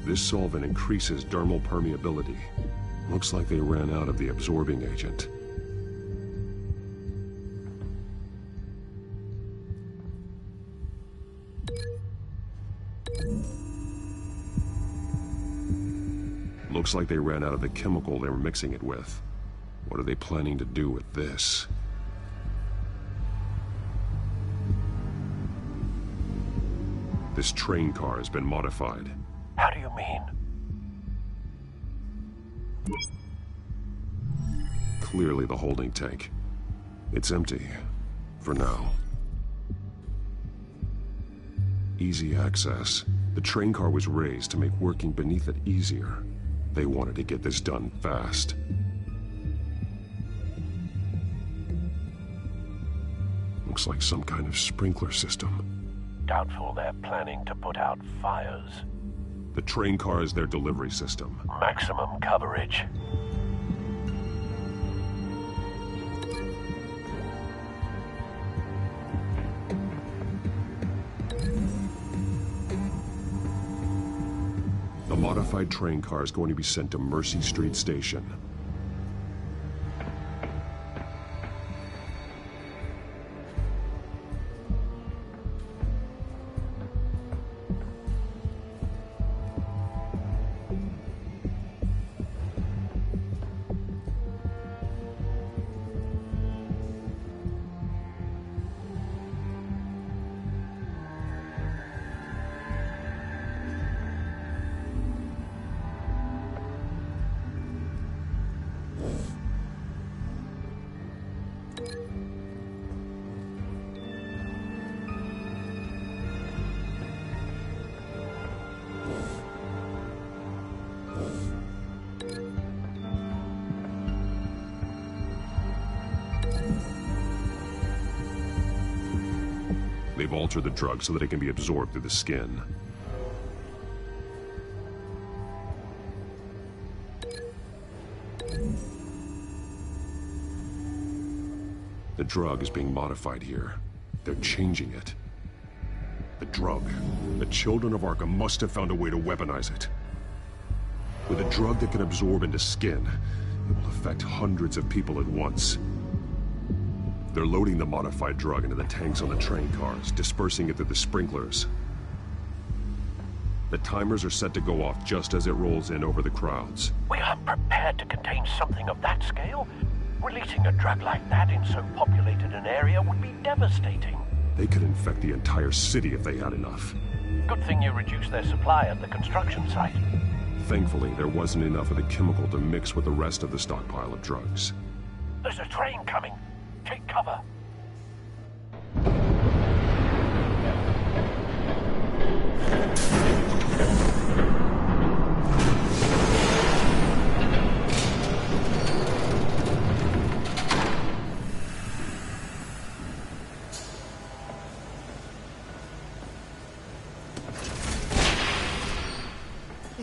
This solvent increases dermal permeability. Looks like they ran out of the absorbing agent. Looks like they ran out of the chemical they were mixing it with. What are they planning to do with this? This train car has been modified. How do you mean? Clearly the holding tank. It's empty. For now. Easy access. The train car was raised to make working beneath it easier. They wanted to get this done fast. Looks like some kind of sprinkler system. Doubtful they're planning to put out fires. The train car is their delivery system. Maximum coverage. The modified train car is going to be sent to Mercy Street Station. They've altered the drug so that it can be absorbed through the skin. The drug is being modified here. They're changing it. The drug. The children of Arkham must have found a way to weaponize it. With a drug that can absorb into skin, it will affect hundreds of people at once. They're loading the modified drug into the tanks on the train cars, dispersing it through the sprinklers. The timers are set to go off just as it rolls in over the crowds. We aren't prepared to contain something of that scale. Releasing a drug like that in so populated an area would be devastating. They could infect the entire city if they had enough. Good thing you reduced their supply at the construction site. Thankfully, there wasn't enough of the chemical to mix with the rest of the stockpile of drugs. There's a train coming. Take cover.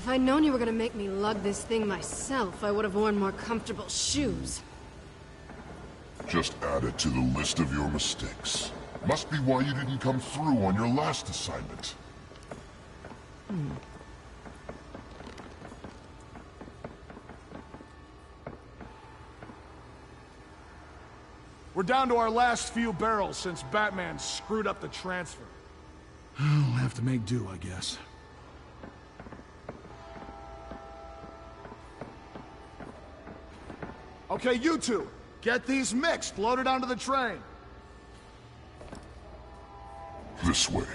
If I'd known you were gonna make me lug this thing myself, I would have worn more comfortable shoes. Just add it to the list of your mistakes. Must be why you didn't come through on your last assignment. We're down to our last few barrels since Batman screwed up the transfer. We'll have to make do, I guess. Okay, you two, get these mixed, loaded onto the train. This way.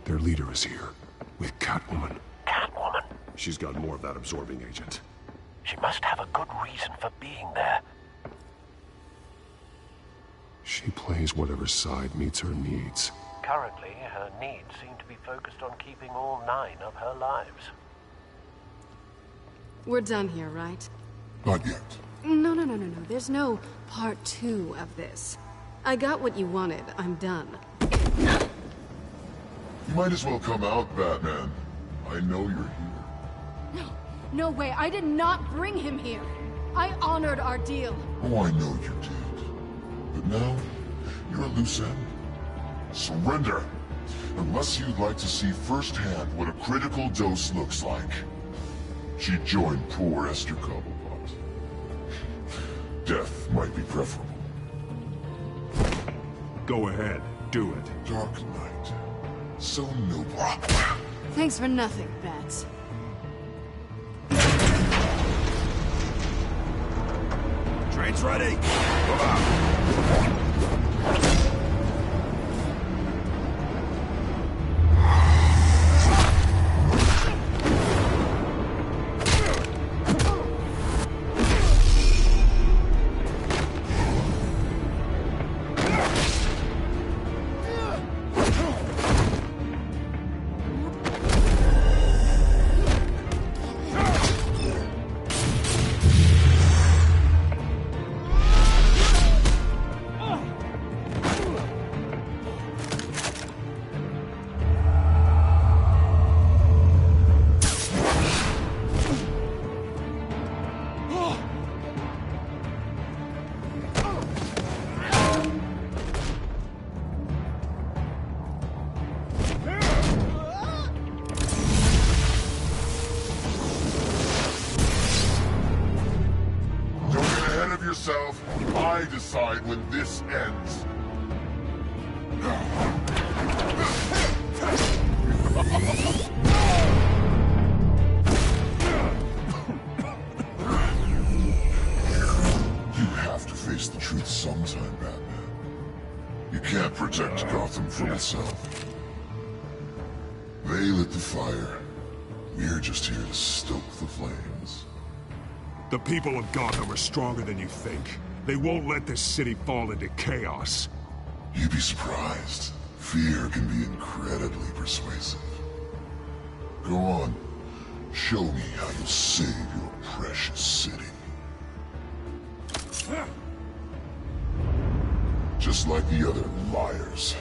Their leader is here, with Catwoman. Catwoman? She's got more of that absorbing agent. She must have a good reason for being there. She plays whatever side meets her needs. Currently, her needs seem to be focused on keeping all 9 of her lives. We're done here, right? Not yet. No. There's no part 2 of this. I got what you wanted. I'm done. You might as well come out, Batman. I know you're here. No way. I did not bring him here. I honored our deal. Oh, I know you did. But now, you're a loose end. Surrender! Unless you'd like to see firsthand what a critical dose looks like. She joined poor Esther Cobblepot. Death might be preferable. Go ahead, do it. Dark Knight. So noble. Thanks for nothing, Bats. Train's ready! Come out! I decide when this ends. You have to face the truth sometime, Batman. You can't protect Gotham from itself. They lit the fire. We're just here to stoke the flames. The people of Gotham are stronger than you think. They won't let this city fall into chaos. You'd be surprised. Fear can be incredibly persuasive. Go on. Show me how you save your precious city. Just like the other liars.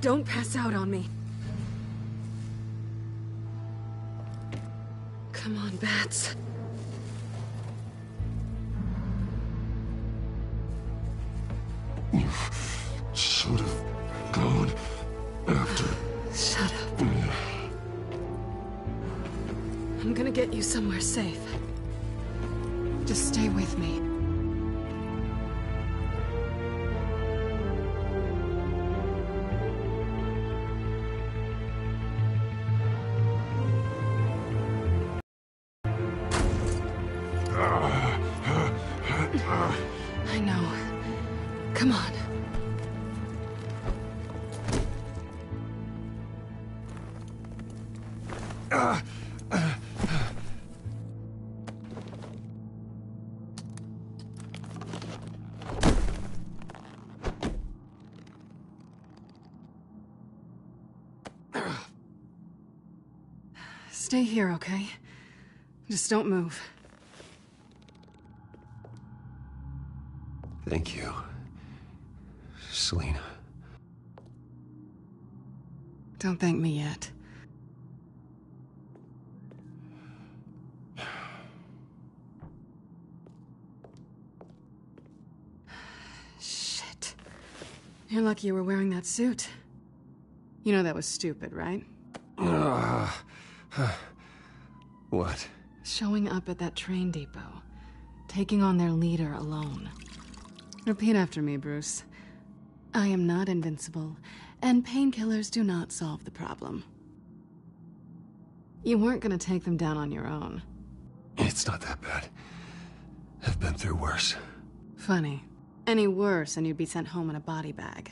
Don't pass out on me. Come on, Bats. You should have gone after... Shut up. I'm gonna get you somewhere safe. Just stay with me. I know. Come on. Stay here, okay? Just don't move. Thank you, Selina. Don't thank me yet. Shit. You're lucky you were wearing that suit. You know that was stupid, right? What? Showing up at that train depot. Taking on their leader alone. Repeat after me, Bruce. I am not invincible, and painkillers do not solve the problem. You weren't gonna take them down on your own. It's not that bad. I've been through worse. Funny. Any worse and you'd be sent home in a body bag.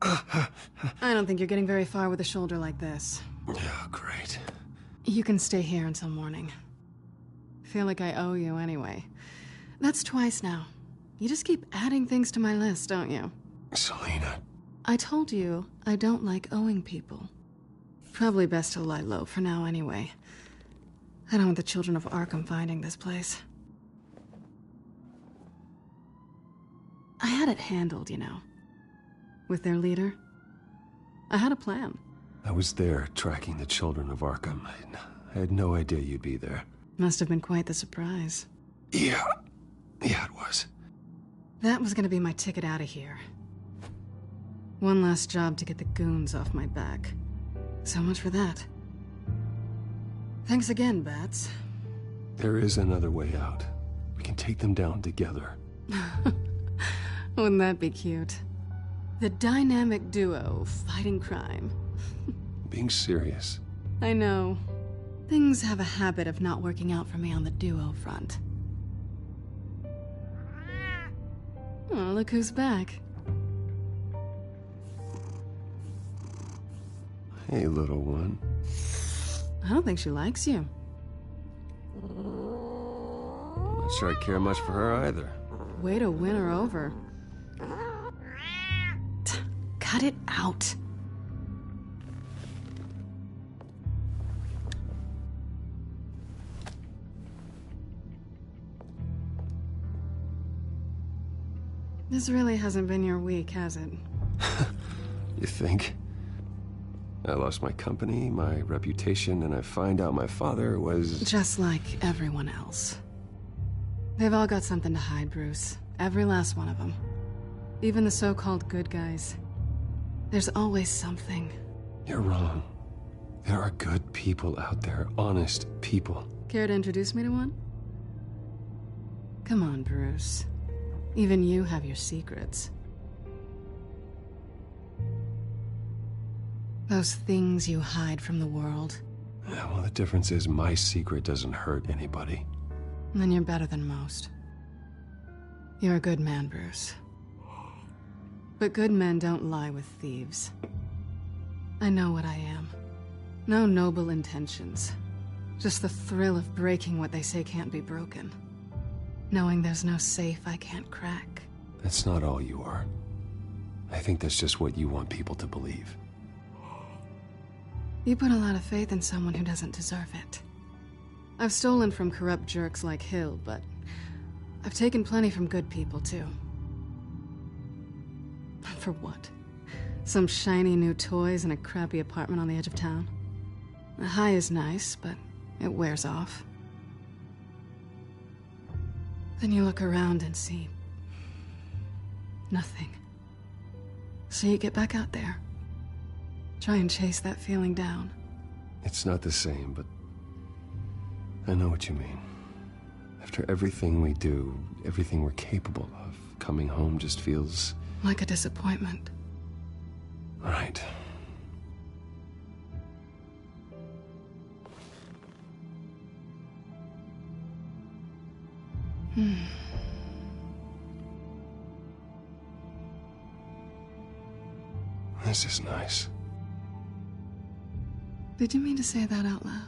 I don't think you're getting very far with a shoulder like this. Yeah, great. You can stay here until morning. Feel like I owe you anyway. That's twice now. You just keep adding things to my list, don't you? Selina. I told you I don't like owing people. Probably best to lie low for now anyway. I don't want the children of Arkham finding this place. I had it handled, you know. With their leader. I had a plan. I was there tracking the children of Arkham. I had no idea you'd be there. Must have been quite the surprise. Yeah, it was. That was gonna be my ticket out of here. One last job to get the goons off my back. So much for that. Thanks again, Bats. There is another way out. We can take them down together. Wouldn't that be cute? The dynamic duo fighting crime. Being serious. I know. Things have a habit of not working out for me on the duo front. Oh, look who's back. Hey, little one. I don't think she likes you. I'm not sure I care much for her either. Way to win her over. Cut it out. This really hasn't been your week, has it? You think? I lost my company, my reputation, and I find out my father was... Just like everyone else. They've all got something to hide, Bruce. Every last one of them. Even the so-called good guys. There's always something. You're wrong. There are good people out there, honest people. Care to introduce me to one? Come on, Bruce. Even you have your secrets. Those things you hide from the world. Yeah, well, the difference is my secret doesn't hurt anybody. Then you're better than most. You're a good man, Bruce. But good men don't lie with thieves. I know what I am. No noble intentions. Just the thrill of breaking what they say can't be broken. Knowing there's no safe I can't crack. That's not all you are. I think that's just what you want people to believe. You put a lot of faith in someone who doesn't deserve it. I've stolen from corrupt jerks like Hill, but I've taken plenty from good people, too. For what? Some shiny new toys and a crappy apartment on the edge of town? The high is nice, but it wears off. Then you look around and see nothing. So you get back out there. Try and chase that feeling down. It's not the same, but I know what you mean. After everything we do, everything we're capable of, coming home just feels... like a disappointment. Right. This is nice. Did you mean to say that out loud?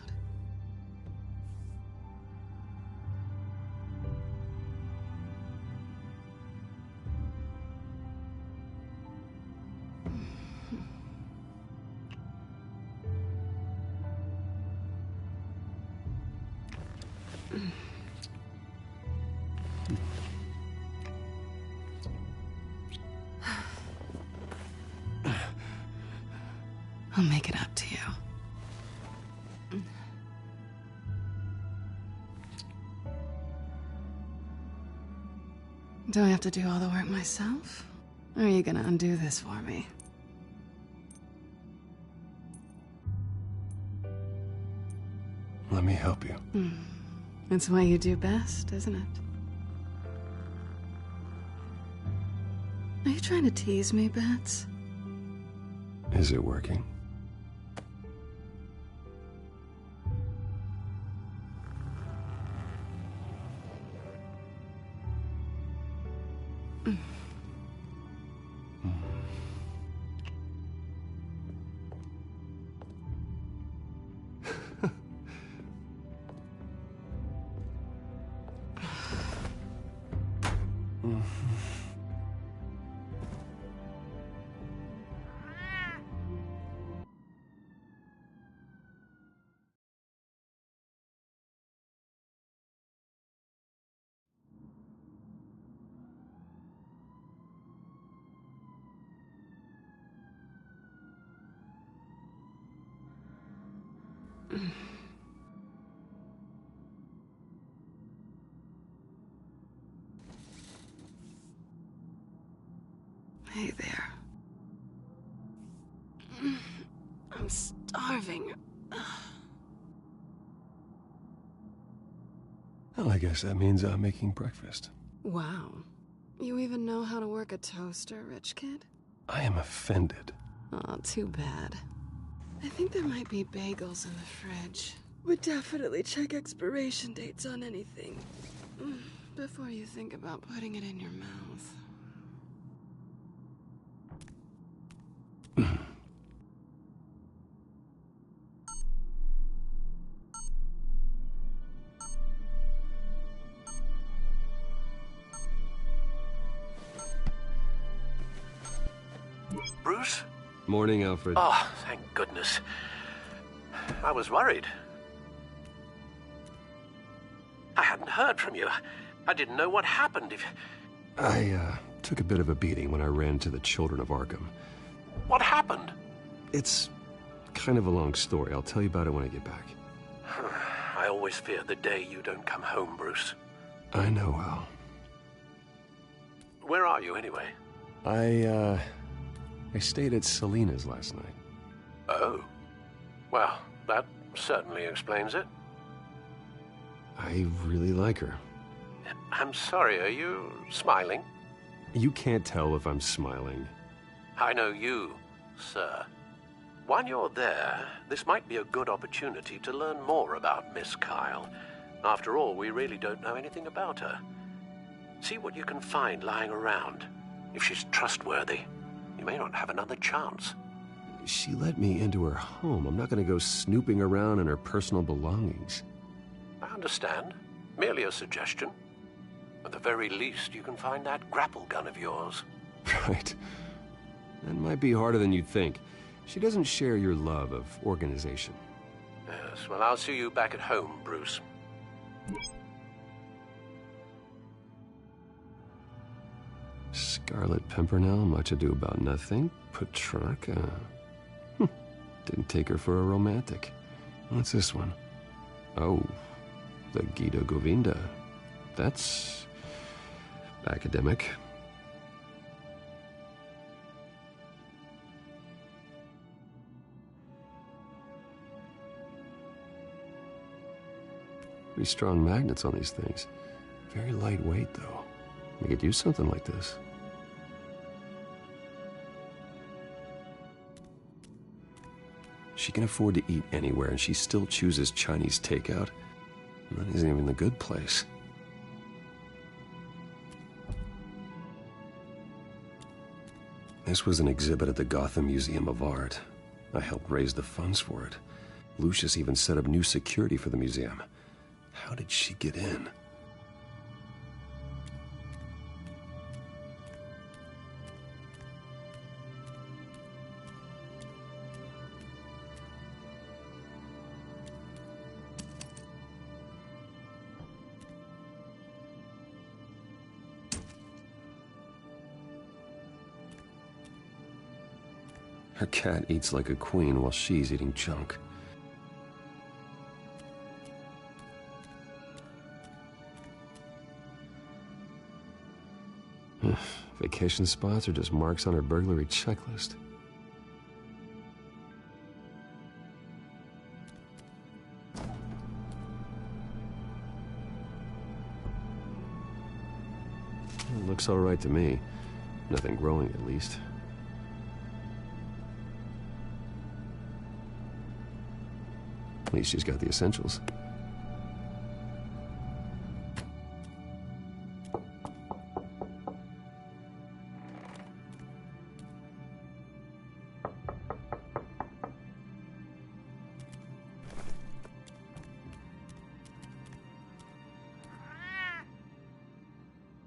I'll make it up to you. Do I have to do all the work myself? Or are you gonna undo this for me? Let me help you. It's what you do best, isn't it? Are you trying to tease me, Bats? Is it working? Hey there. I'm starving. Well, I guess that means I'm making breakfast. Wow. You even know how to work a toaster, rich kid? I am offended. Aw, too bad. I think there might be bagels in the fridge. Would definitely check expiration dates on anything before you think about putting it in your mouth. Bruce? Morning, Alfred. Oh, thank goodness. I was worried. I hadn't heard from you. I didn't know what happened. I took a bit of a beating when I ran to the Children of Arkham. What happened? It's kind of a long story. I'll tell you about it when I get back. I always fear the day you don't come home, Bruce. I know, Al. Where are you, anyway? I stayed at Selena's last night. Oh. Well, that certainly explains it. I really like her. I'm sorry, are you smiling? You can't tell if I'm smiling. I know you, sir. While you're there, this might be a good opportunity to learn more about Miss Kyle. After all, we really don't know anything about her. See what you can find lying around. If she's trustworthy, you may not have another chance. She let me into her home. I'm not going to go snooping around in her personal belongings. I understand. Merely a suggestion. At the very least, you can find that grapple gun of yours. Right. That might be harder than you'd think. She doesn't share your love of organization. Yes, well, I'll see you back at home, Bruce. Scarlet Pimpernel, Much Ado About Nothing, Petrarca. Didn't take her for a romantic. What's this one? Oh, the Gita Govinda. That's academic. Pretty strong magnets on these things. Very lightweight, though. We could use something like this. She can afford to eat anywhere, and she still chooses Chinese takeout. And that isn't even the good place. This was an exhibit at the Gotham Museum of Art. I helped raise the funds for it. Lucius even set up new security for the museum. How did she get in? Her cat eats like a queen while she's eating junk. Vacation spots are just marks on her burglary checklist. Looks all right to me. Nothing growing, at least. At least she's got the essentials.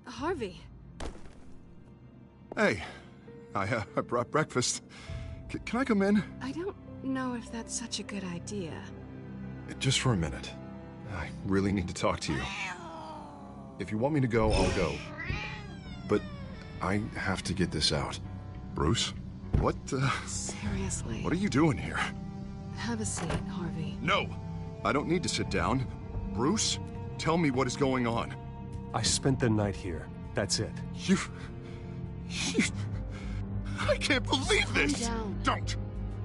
Harvey. Hey, I brought breakfast. Can I come in? I don't know if that's such a good idea. Just for a minute. I really need to talk to you. If you want me to go, I'll go. But I have to get this out. Bruce? What, Seriously. What are you doing here? Have a seat, Harvey. No! I don't need to sit down. Bruce, tell me what is going on. I spent the night here. That's it. You... I can't believe this! Calm down.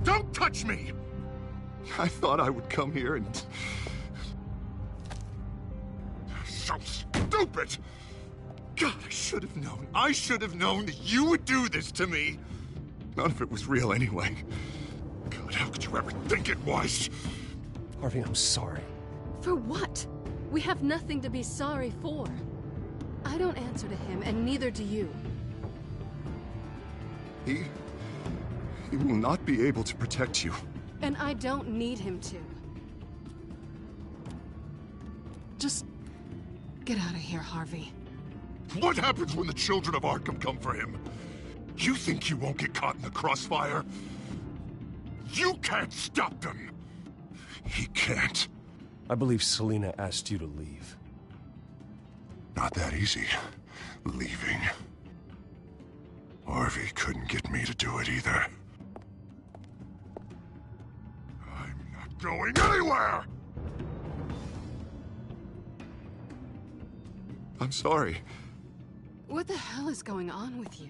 Don't touch me! I thought I would come here and... So stupid! God, I should have known. I should have known that you would do this to me. None of it was real anyway. God, how could you ever think it was? Harvey, I'm sorry. For what? We have nothing to be sorry for. I don't answer to him, and neither do you. He will not be able to protect you. And I don't need him to. Just get out of here, Harvey. What happens when the children of Arkham come for him? You think you won't get caught in the crossfire? You can't stop them! He can't. I believe Selina asked you to leave. Not that easy. Leaving. Harvey couldn't get me to do it either. I'm not going anywhere! I'm sorry. What the hell is going on with you?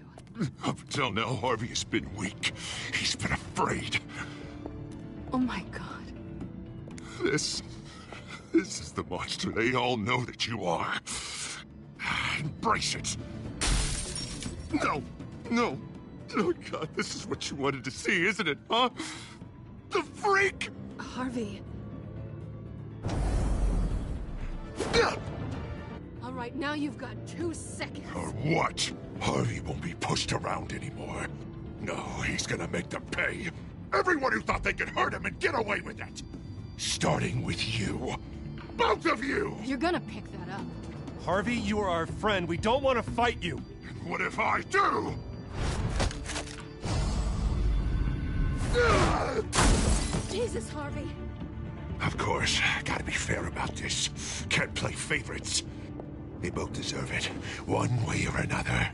Up until now, Harvey has been weak. He's been afraid. Oh my God. This is the monster they all know that you are. Embrace it. No. Oh God, this is what you wanted to see, isn't it, huh? The freak! Harvey. All right, now you've got 2 seconds. Or what? Harvey won't be pushed around anymore. No, he's gonna make them pay. Everyone who thought they could hurt him and get away with it. Starting with you. Both of you! You're gonna pick that up. Harvey, you are our friend. We don't want to fight you. And what if I do? Jesus, Harvey. Of course, gotta be fair about this. Can't play favorites. They both deserve it, one way or another.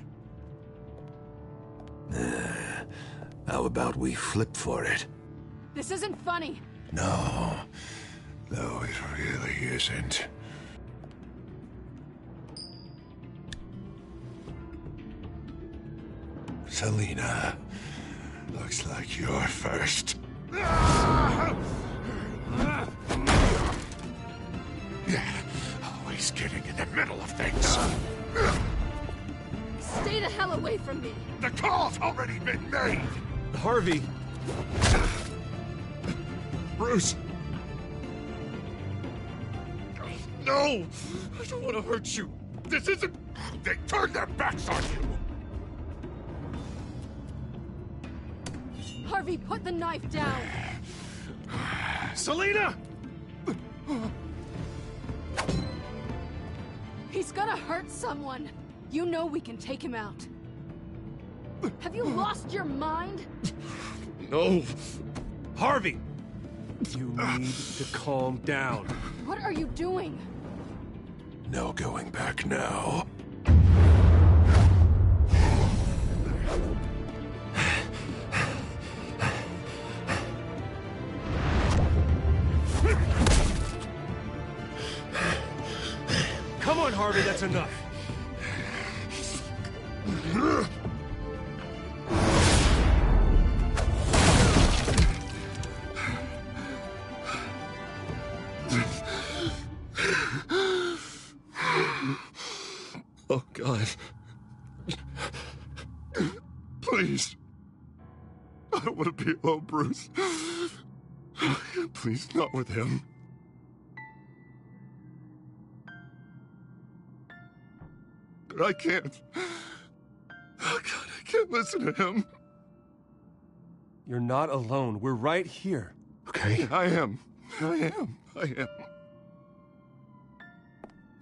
How about we flip for it? This isn't funny. No. No, it really isn't. Selina, looks like you're first. Yeah, always getting in the middle of things. Stay the hell away from me. The call's already been made. Harvey! Bruce! No! I don't want to hurt you. This isn't... They turned their backs on you. Harvey, put the knife down. Selina! He's gonna hurt someone. You know we can take him out. Have you lost your mind? No! Harvey! You need to calm down. What are you doing? No going back now. Come on, Harvey, that's enough. Oh, God. Please. I don't want to be alone, Bruce. Please, not with him. But I can't. Oh, God, I can't listen to him. You're not alone. We're right here. Okay? I am.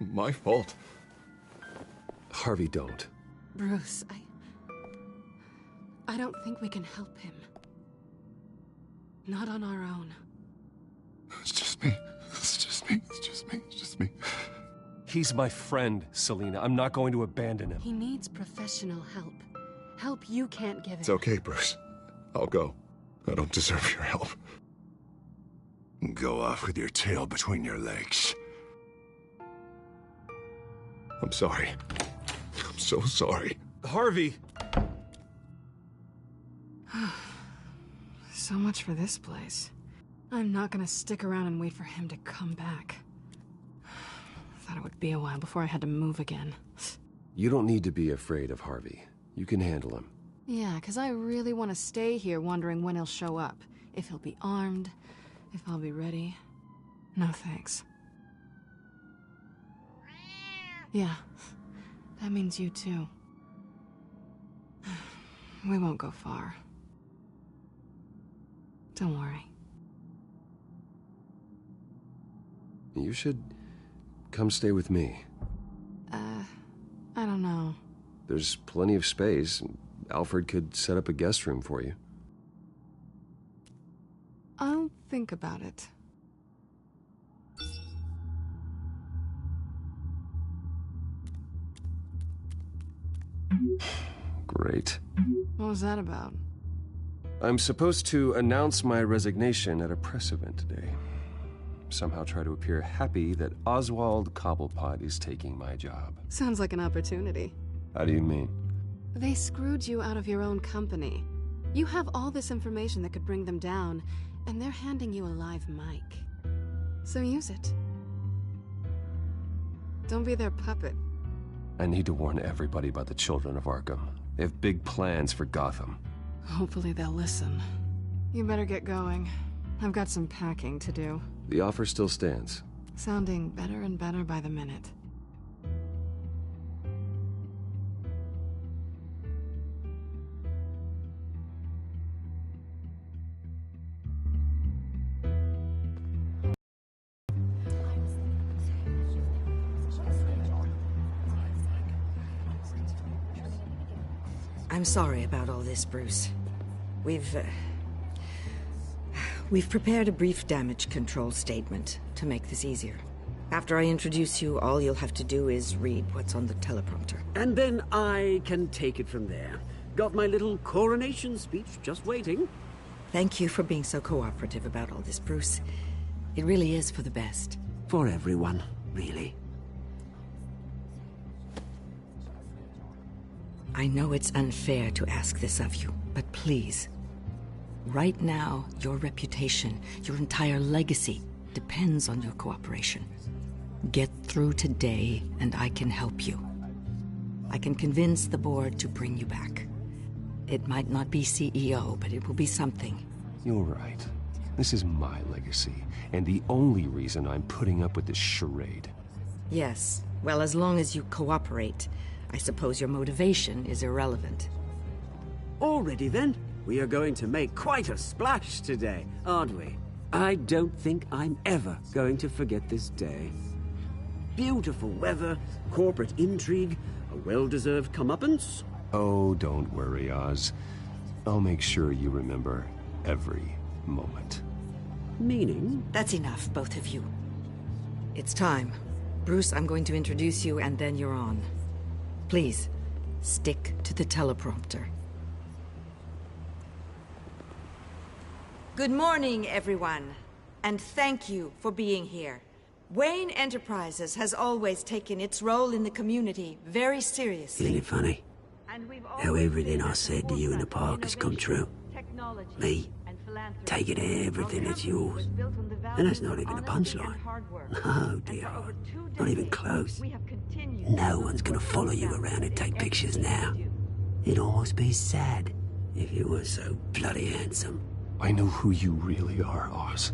My fault. Harvey, don't. Bruce, I don't think we can help him. Not on our own. It's just me. He's my friend, Selina. I'm not going to abandon him. He needs professional help. Help you can't give him. It's okay, Bruce. I'll go. I don't deserve your help. Go off with your tail between your legs. I'm sorry. I'm so sorry. Harvey! So much for this place. I'm not gonna stick around and wait for him to come back. Thought it would be a while before I had to move again. You don't need to be afraid of Harvey. You can handle him. Yeah, because I really want to stay here wondering when he'll show up. If he'll be armed, if I'll be ready. No thanks. Yeah, that means you too. We won't go far. Don't worry. You should come stay with me. I don't know. There's plenty of space. Alfred could set up a guest room for you. I'll think about it. Great. What was that about? I'm supposed to announce my resignation at a press event today. Somehow try to appear happy that Oswald Cobblepot is taking my job. Sounds like an opportunity. How do you mean? They screwed you out of your own company. You have all this information that could bring them down, and they're handing you a live mic. So use it. Don't be their puppet. I need to warn everybody about the Children of Arkham. They have big plans for Gotham. Hopefully they'll listen. You better get going. I've got some packing to do. The offer still stands. Sounding better and better by the minute. I'm sorry about all this, Bruce. We've prepared a brief damage control statement to make this easier. After I introduce you, all you'll have to do is read what's on the teleprompter. And then I can take it from there. got my little coronation speech just waiting. Thank you for being so cooperative about all this, Bruce. It really is for the best. For everyone, really. I know it's unfair to ask this of you, but please. Right now, your reputation, your entire legacy, depends on your cooperation. Get through today, and I can help you. I can convince the board to bring you back. It might not be CEO, but it will be something. You're right. This is my legacy, and the only reason I'm putting up with this charade. Yes. Well, as long as you cooperate, I suppose your motivation is irrelevant. Already then, we are going to make quite a splash today, aren't we? I don't think I'm ever going to forget this day. Beautiful weather, corporate intrigue, a well-deserved comeuppance. Oh, don't worry, Oz. I'll make sure you remember every moment. Meaning? That's enough, both of you. It's time. Bruce, I'm going to introduce you, and then you're on. Please, stick to the teleprompter. Good morning, everyone, and thank you for being here. Wayne Enterprises has always taken its role in the community very seriously. Isn't it funny? How everything I said to you in the park has come true. Me, taking everything that's yours. And that's not even a punchline. No, dear. Not even close. No one's gonna follow you around and take pictures now. It'd almost be sad if you were so bloody handsome. I know who you really are, Oz.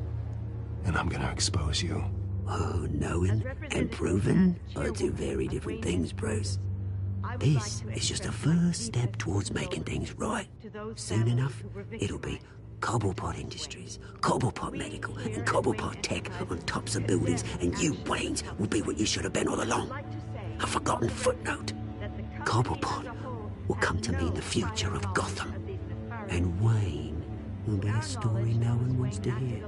And I'm gonna expose you. Oh, knowing and proving are two very different things, Bruce. This is just a first step towards making things right. Soon enough, it'll be Cobblepot Industries, Cobblepot Medical, and Cobblepot Tech on tops of buildings, and you, Waynes, will be what you should have been all along. A forgotten footnote. Cobblepot will come to mean the future of Gotham. And Wayne will be a story no one wants to hear.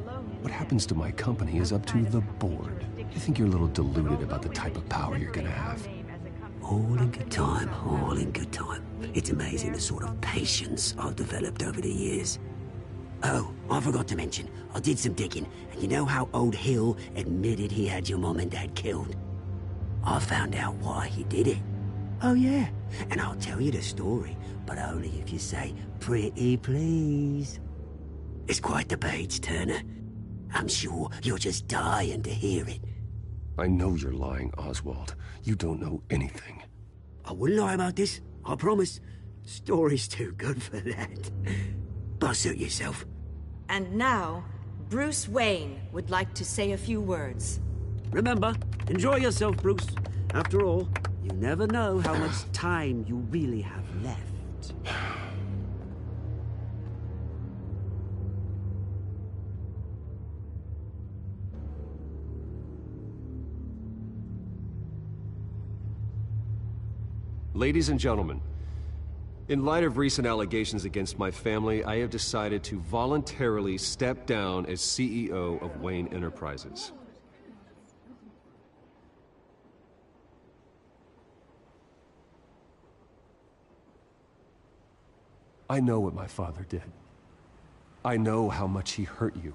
What happens to my company is up to the board. I think you're a little deluded about the type of power you're gonna have. All in good time, all in good time. It's amazing the sort of patience I've developed over the years. Oh, I forgot to mention, I did some digging, and you know how old Hill admitted he had your mom and dad killed? I found out why he did it. Oh yeah, and I'll tell you the story, but only if you say, pretty please. It's quite the page turner. I'm sure you're just dying to hear it. I know you're lying, Oswald. You don't know anything. I wouldn't lie about this, I promise. Story's too good for that. But suit yourself. And now, Bruce Wayne would like to say a few words. Remember, enjoy yourself, Bruce. After all, you never know how much time you really have left. Ladies and gentlemen, in light of recent allegations against my family, I have decided to voluntarily step down as CEO of Wayne Enterprises. I know what my father did. I know how much he hurt you,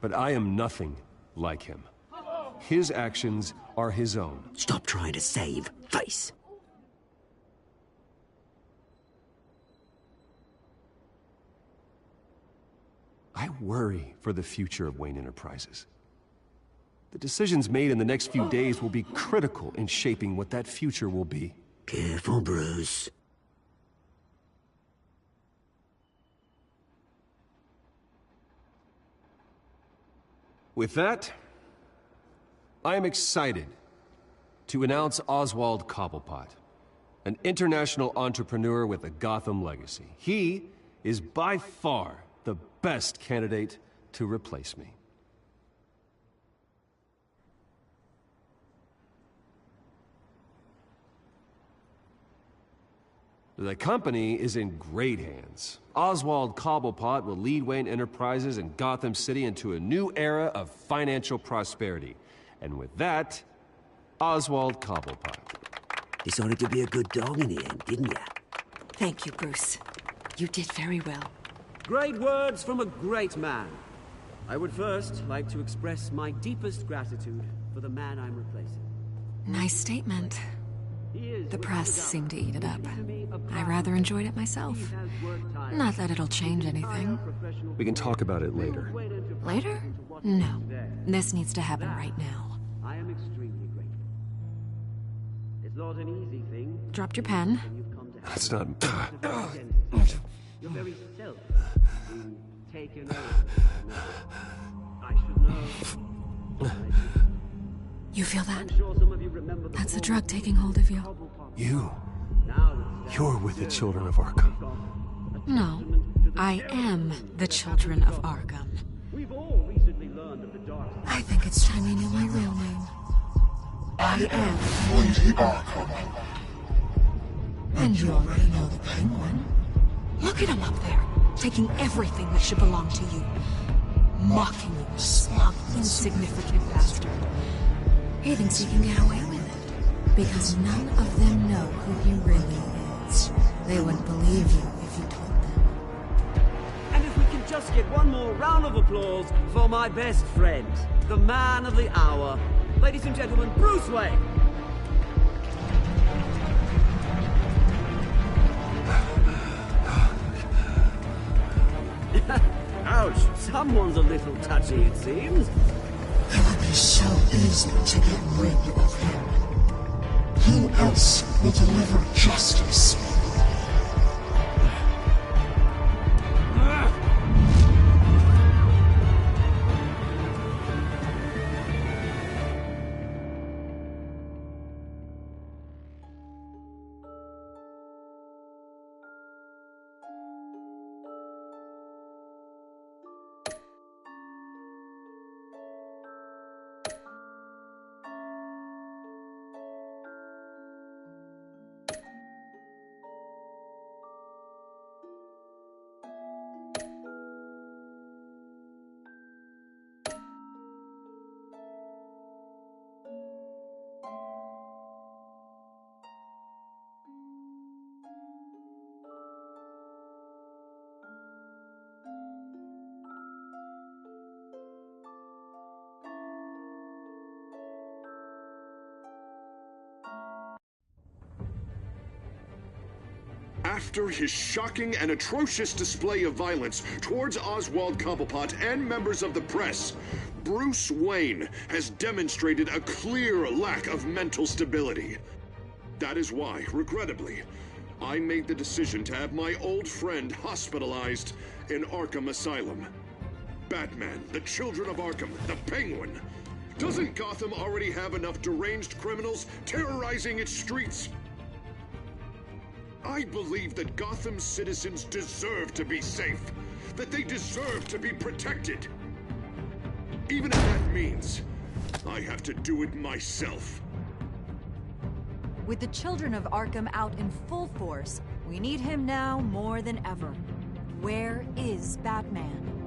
but I am nothing like him. His actions are his own. Stop trying to save face. I worry for the future of Wayne Enterprises. The decisions made in the next few days will be critical in shaping what that future will be. Careful, Bruce. With that, I am excited to announce Oswald Cobblepot, an international entrepreneur with a Gotham legacy. He is by far the best candidate to replace me. The company is in great hands. Oswald Cobblepot will lead Wayne Enterprises and Gotham City into a new era of financial prosperity. And with that, Oswald Cobblepot. Decided to be a good dog in the end, didn't ya? Thank you, Bruce. You did very well. Great words from a great man. I would first like to express my deepest gratitude for the man I'm replacing. Nice statement. The press seemed to eat it up. I rather enjoyed it myself. Not that it'll change anything. We can talk about it later. Later? No. This needs to happen right now. I am extremely grateful. It's not an easy thing. Dropped your pen. That's not... Your very self being taken over. I should know. You feel that? I'm sure some of you remember That's the drug taking hold of you. You're with the Children of Arkham. No. I am the Children of Arkham. We've all recently learned of the dark side. I think it's time you knew my real name. I am Lady Arkham. And you already know the Penguin. Look at him up there, taking everything that should belong to you. Mocking you, smug, insignificant bastard. He thinks he can get away with it, because none of them know who he really is. They wouldn't believe you if you told them. And if we can just get one more round of applause for my best friend, the man of the hour, ladies and gentlemen, Bruce Wayne. Ouch, someone's a little touchy, it seems. It would be so easy to get rid of him. Who else will deliver justice? After his shocking and atrocious display of violence towards Oswald Cobblepot and members of the press, Bruce Wayne has demonstrated a clear lack of mental stability. That is why, regrettably, I made the decision to have my old friend hospitalized in Arkham Asylum. Batman, the Children of Arkham, the Penguin. Doesn't Gotham already have enough deranged criminals terrorizing its streets? I believe that Gotham's citizens deserve to be safe, that they deserve to be protected. Even if that means I have to do it myself. With the Children of Arkham out in full force, we need him now more than ever. Where is Batman?